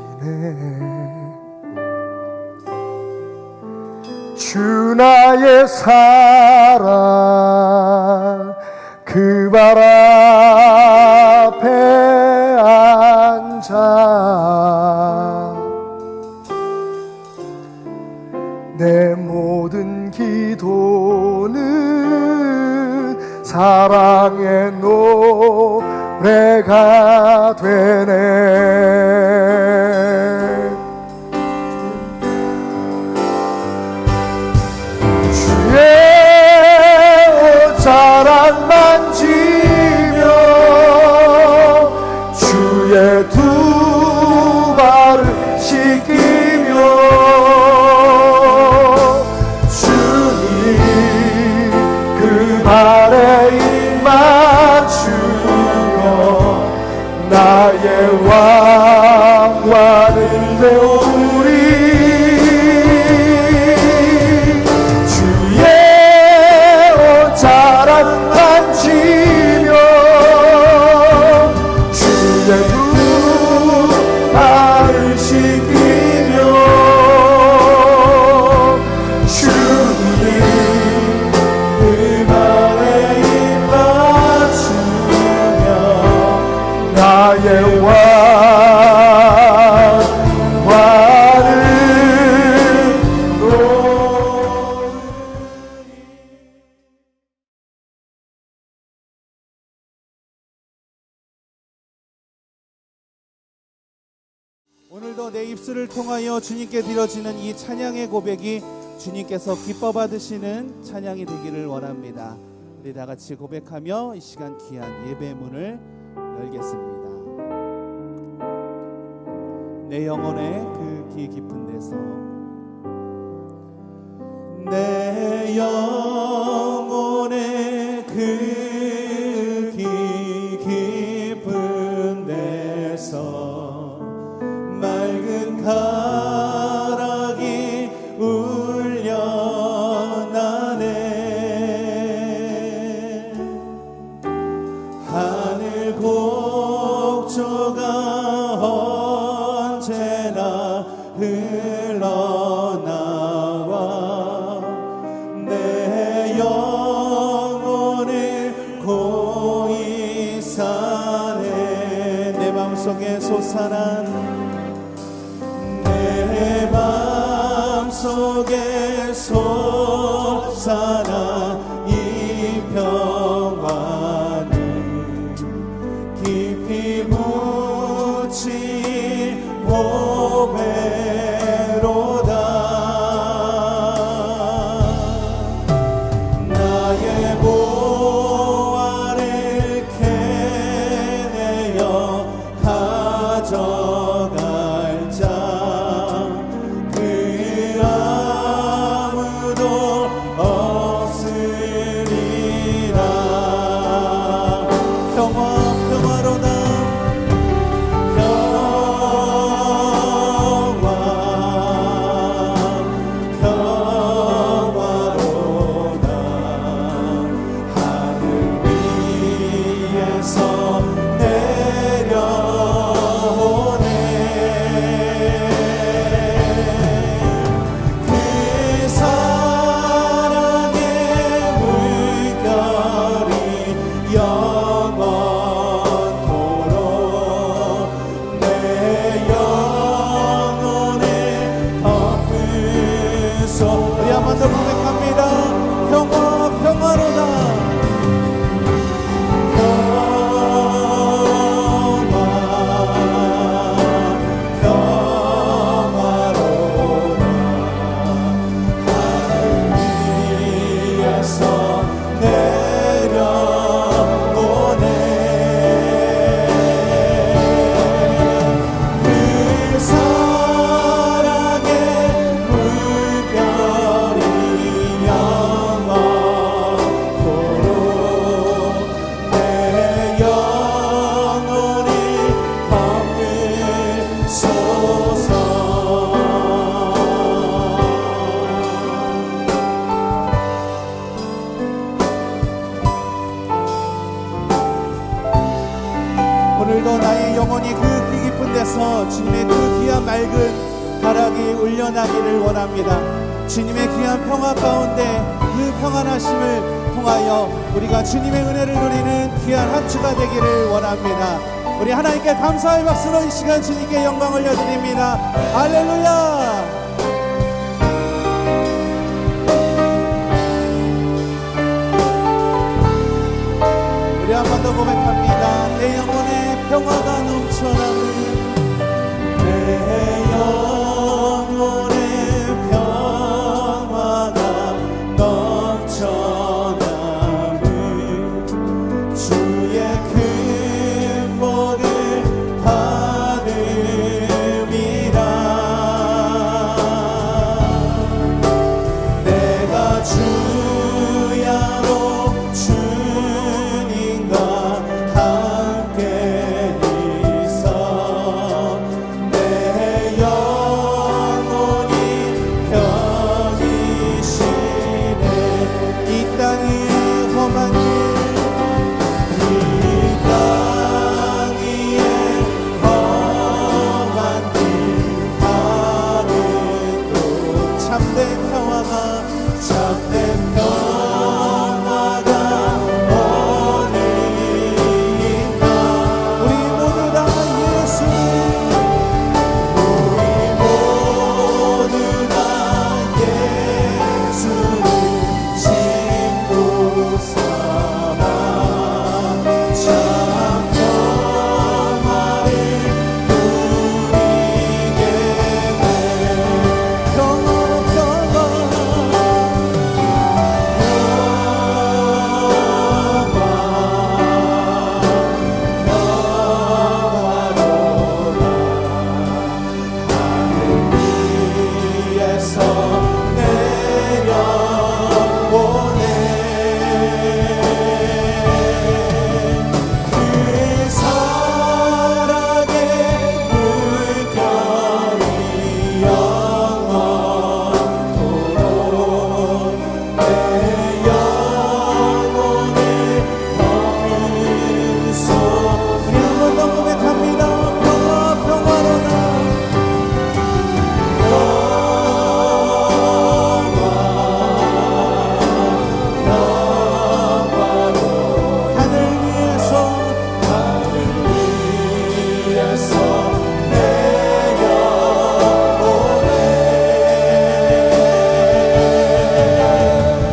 주 나의 사랑 그 발 앞에 앉아 내 모든 기도는 사랑의 노래가 되네. 주의 옷자락 만지며 주의 두 발을 씻기며 주님 그 발에 입 맞추며 나의 왕관을 배우리. 자랑 만지며 주의 두 발을 씻기며 주님 그 발에 입 맞추며 나의 왕관을 오늘도 내 입술을 통하여 주님께 드려지는 이 찬양의 고백이 주님께서 기뻐 받으시는 찬양이 되기를 원합니다. 우리 다 같이 고백하며 이 시간 귀한 예배 문을 열겠습니다. 내 영혼의 그 기 깊은 데서 내 영혼의 그 기 깊은 데서 맑은 가락이 울려나네. 하늘 곡조가 언제나 흘러나와 내 영혼을 고이 사네. 내 마음속에 솟아난 내 맘속에 솟아나 이 평화는 깊이 묻힌 보배로다. 나의 보화를 캐내어 가져갈 자 평화로다. 오늘도 나의 영혼이 그 귀 깊은 데서 주님의 그 귀한 맑은 가락이 울려나기를 원합니다. 주님의 귀한 평화 가운데 그 평안하심을 통하여 우리가 주님의 은혜를 누리는 귀한 한 주가 되기를 원합니다. 우리 하나님께 감사의 박수로 이 시간 주님께 영광 올려드립니다. 할렐루야. 우리 한 번 더 고백합니다. 내 영혼에 평화가 넘쳐나는 내 영혼에 평화가 넘쳐나는 주의 큰 복을 받음이라. 내가 주야로 주님과 함께 있어 내 영혼이 편히 쉬네. 이 땅의 험한 길, 이 땅 위에 험한 길 가는 곳 참된 평화가 참된 평화가 어디 있나. 우리 모두 다 예수님, 우리 모두 다 예수를 친구 삼아 참 평화를 누리게 돼. 평화 위에서 내려오네. 그 사랑의 물결이 영원토록 내 영혼을 머금소. 우리 한 번 더 고백합니다. 평화로다. 하늘 위에서 내려오네.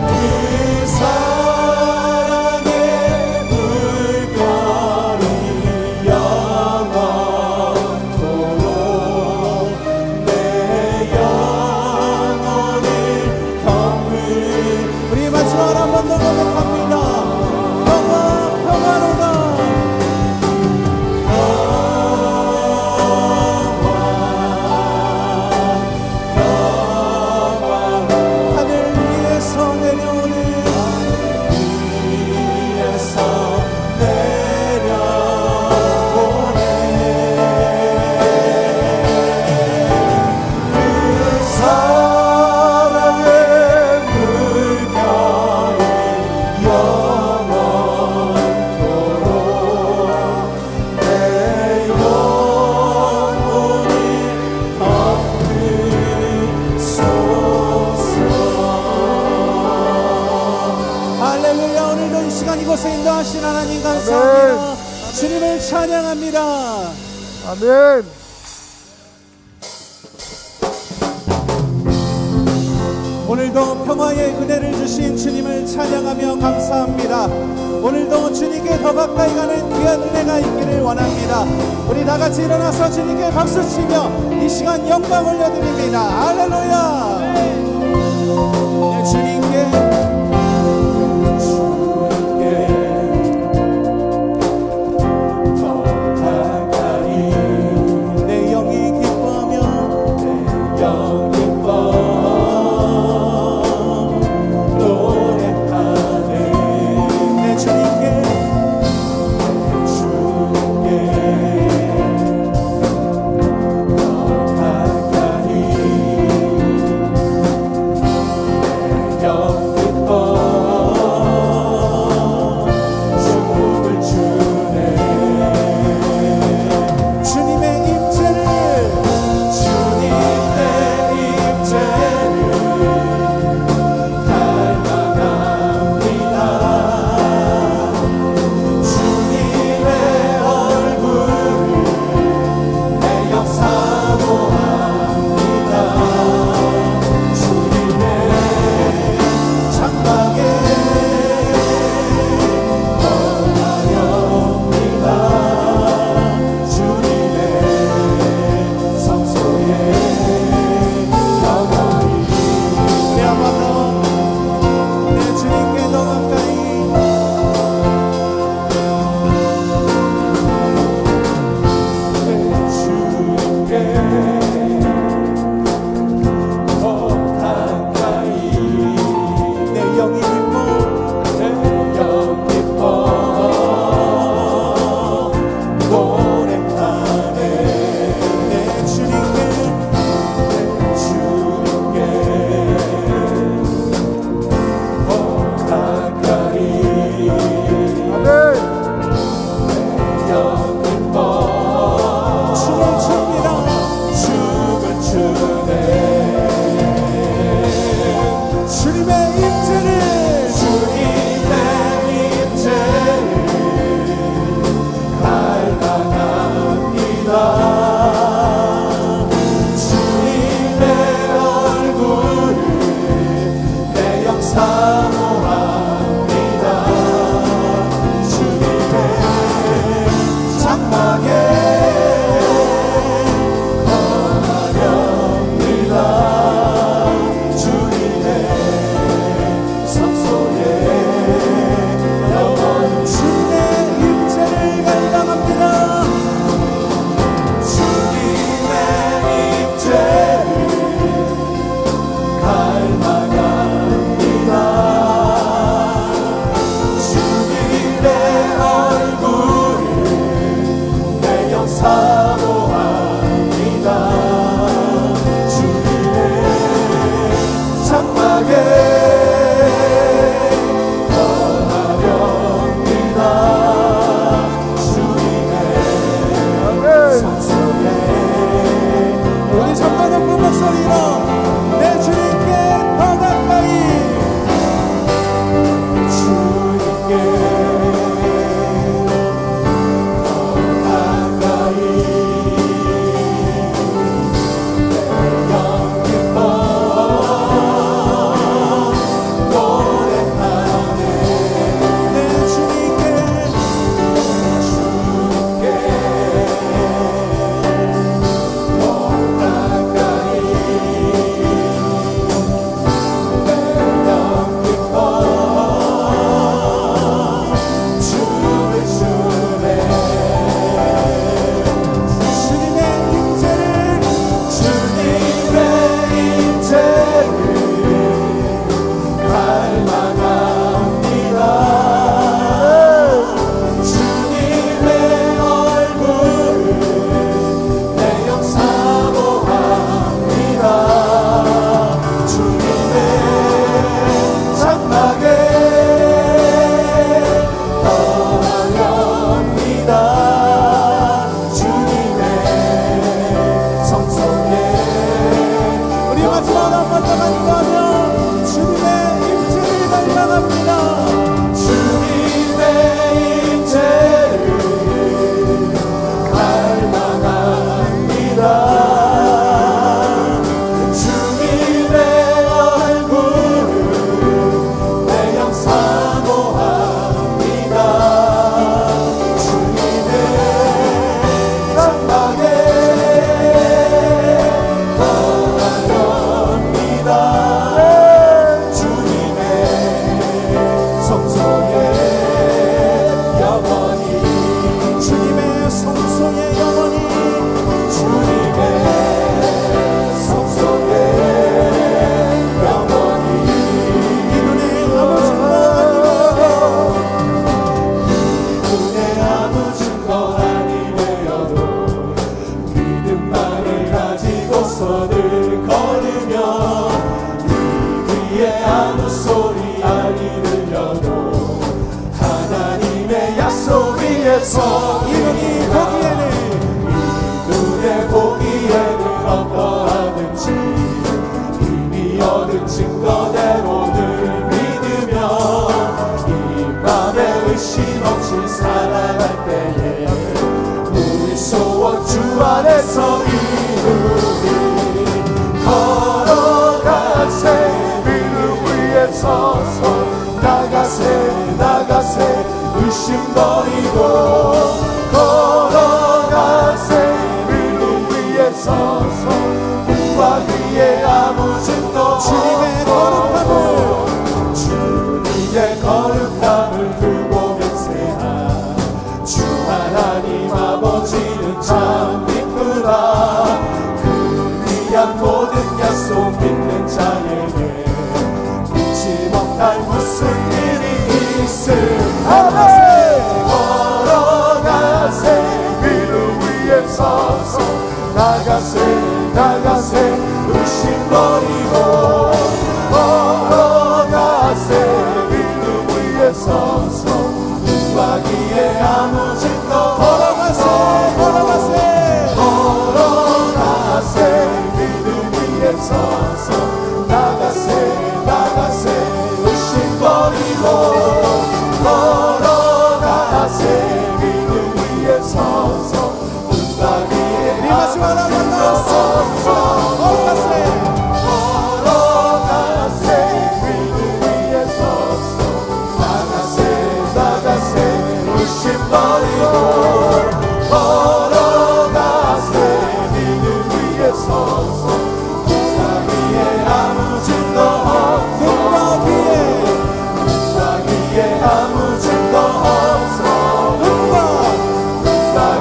그 사랑의 물결이 영원토록 내 영혼을 덮을. 우리 마지막으로 한 번 더 고백합니다. 평화로다. 하늘 위에서 내려오네. 위에서 내려오네. 그 사랑의 물결이 영원토록 내 영혼을 덮으소서. 할렐루야. 오늘도 이 시간 이곳에 인도하신 하나님 감사합니다. 주님을 찬양합니다. 아멘. 오늘도 평화의 은혜를 주신 주님을 찬양하며 감사합니다. 오늘도 주님께 더 가까이 가는 귀한 은혜가 있기를 원합니다. 우리 다 같이 일어나서 주님께 박수치며 이 시간 영광 올려드립니다. 할렐루야. 네, 주님께 더 가까이 내 영이 기뻐하며 내 영 기뻐 위해서 이눈이 보기에는 눈에 보기에는 어떠하든지 이미 얻은 증거대로를 믿으며 이 밤에 의심 없이 살아갈 때에 우리 소원 주 안에서 이루리. 걸어가세 그 위에 서서 나가세 나가세 의심 버리고 걸어가세 그 위에 서서 눈과 위에 아무 증거 주님의 거룩함을 주님의 거룩함을 두고 맹세하. 주 하나님 아버지는 참 이쁘다. 그 귀한 모든 약속 믿는 자에게 믿지 못할 무슨 일이 있을까. 걸어가세 그 위에 서서 나가세 나가세 의심 버리고 걸어가세 그 위에 서서 눈과 귀에 아무 증거 걸어가세 걸어가세 걸어가세 그 위에 서서 나가세 나가세 의심 버리고 걸어가세 그 위에 서서 눈과 귀에 리마시 와라 만나서 걸어가세 걸어가세 그 위에 서서 나가세 나가세 의심 버리고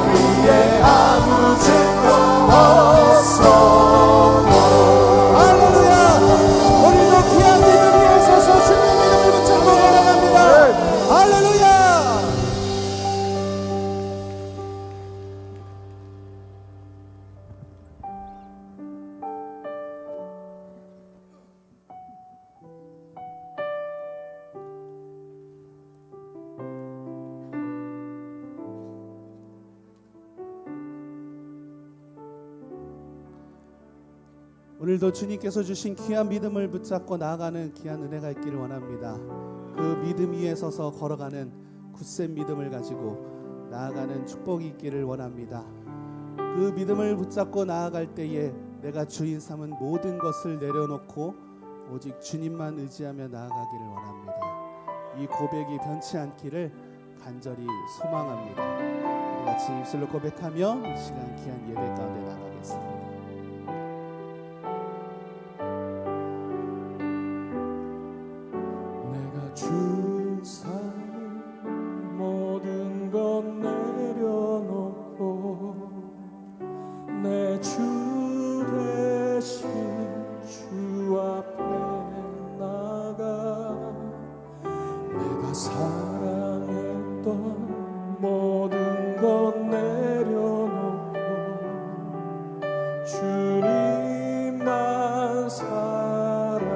위에 아무 죄도 없었고. 할렐루야. 오늘도 귀한 믿음 위에 서서 주님의 이름을 붙잡고 걸어갑니다. 할렐루야. 오늘도 주님께서 주신 귀한 믿음을 붙잡고 나아가는 귀한 은혜가 있기를 원합니다. 그 믿음 위에 서서 걸어가는 굳센 믿음을 가지고 나아가는 축복이 있기를 원합니다. 그 믿음을 붙잡고 나아갈 때에 내가 주인 삼은 모든 것을 내려놓고 오직 주님만 의지하며 나아가기를 원합니다. 이 고백이 변치 않기를 간절히 소망합니다. 우리 같이 입술로 고백하며 이 시간 귀한 예배 가운데 나가겠습니다. 내가 주인 삼은 모든 것 내려놓고 내 주 대신 주 앞에 나가 내가 사랑했던 모든 것 내려놓고 주님만 사랑해.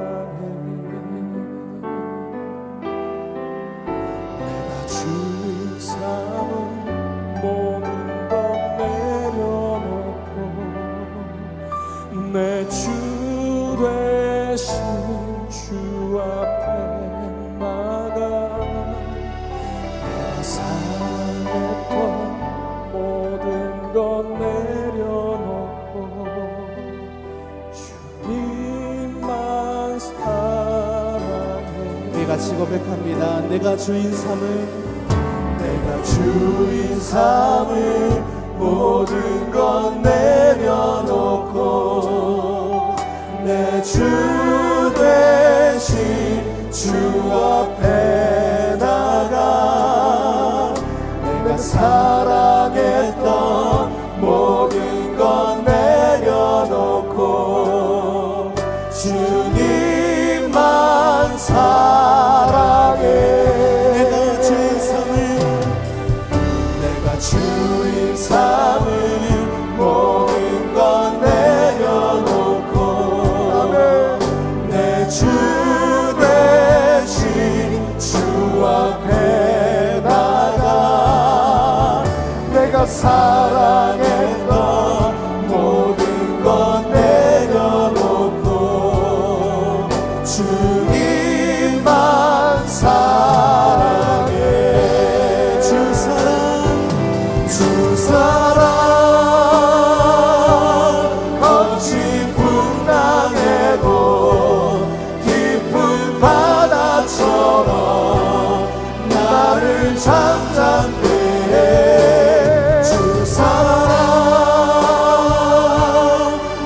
내가 주인 삼은 모든 것 내려놓고 내 주 대신 주 앞에 나가 내가 사랑했던 모든 것 내려놓고 주님만 사랑해. 우리 같이 고백합니다. 내가 주인 삼은 내가 주인 삼을 모든 것 내려놓고 내 주 대신 주 앞에 나가 내가 사랑했던 모든 것 내려놓고 주님만 사랑해. 내가 주인 삼을 내가 주인 삼을 모든 것 내려놓고 내 주 대신 주 앞에 나가 내가 사랑했던 모든 것 내려놓고 주님만 사랑해. 주 사랑 거친 풍랑에도 깊은 바다처럼 나를 잠잠케 해. 주 사랑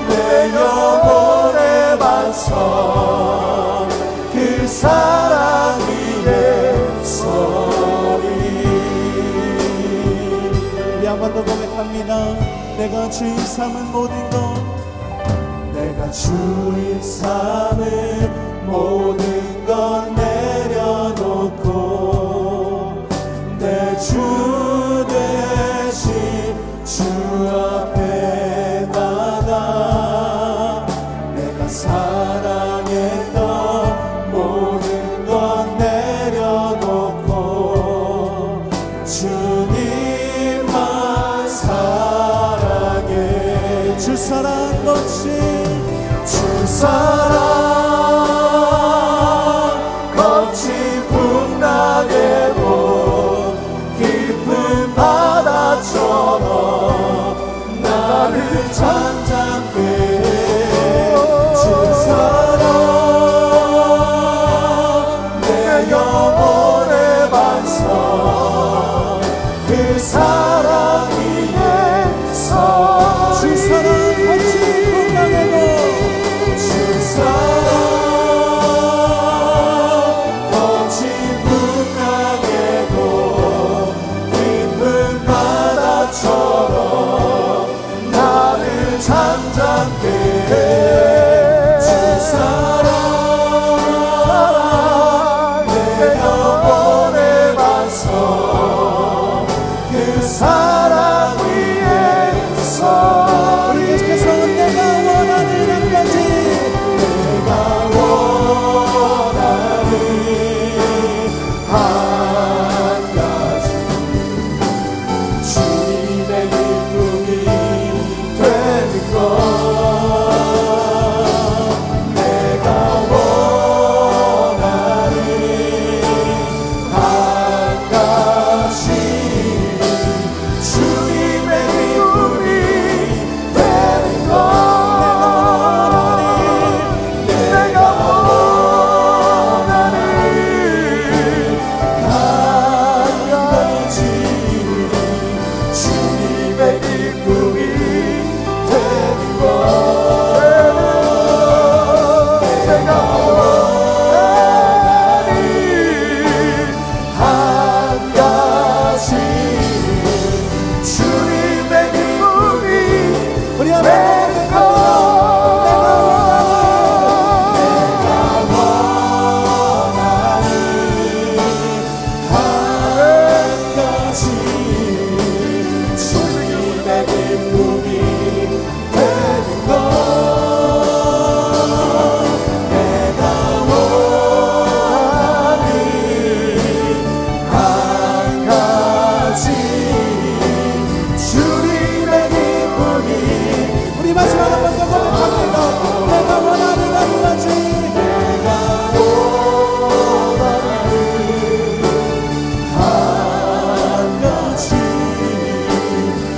내 영혼의 반석 그 사랑 위에 서리. 한 번 더 고백합니다. 내가 주인 삼은 모든 것 내가 주인 삼을 모든 것 내려놓고 내 주 대신 주 앞에 나가 내가 사랑했던 모든 것 내려놓고 주님만 사랑해. 주 사랑 거친 주 사랑 거친 풍랑에도 깊은 바다처럼 나를 잠잠케 해. 주 사랑 내 영혼의 반석 그 사랑 위에 서. 주 사랑 거친 풍랑에도 주 사랑 주님의 기쁨이 되는 것 내가 한 가지 주님의 기쁨이 우리 한번 되는 것 우리 마지막 한 번 더 고백합니다. 내가 원하는 한 가지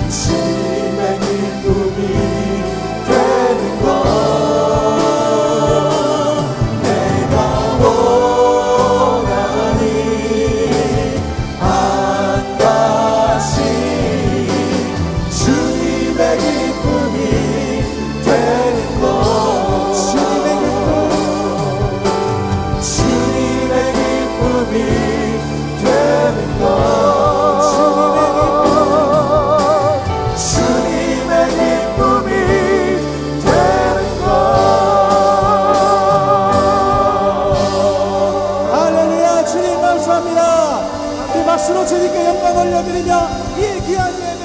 주님의 기쁨이 되는 것 내가 원하니 한 가지 주님의 기쁨이 되는 것 주님의 기쁨이 되는 것 주님의 기쁨이 되는 것 할렐루야. 주님 감사합니다. 우리 박수로 주님께 영광 올려드리며 이 귀한 예배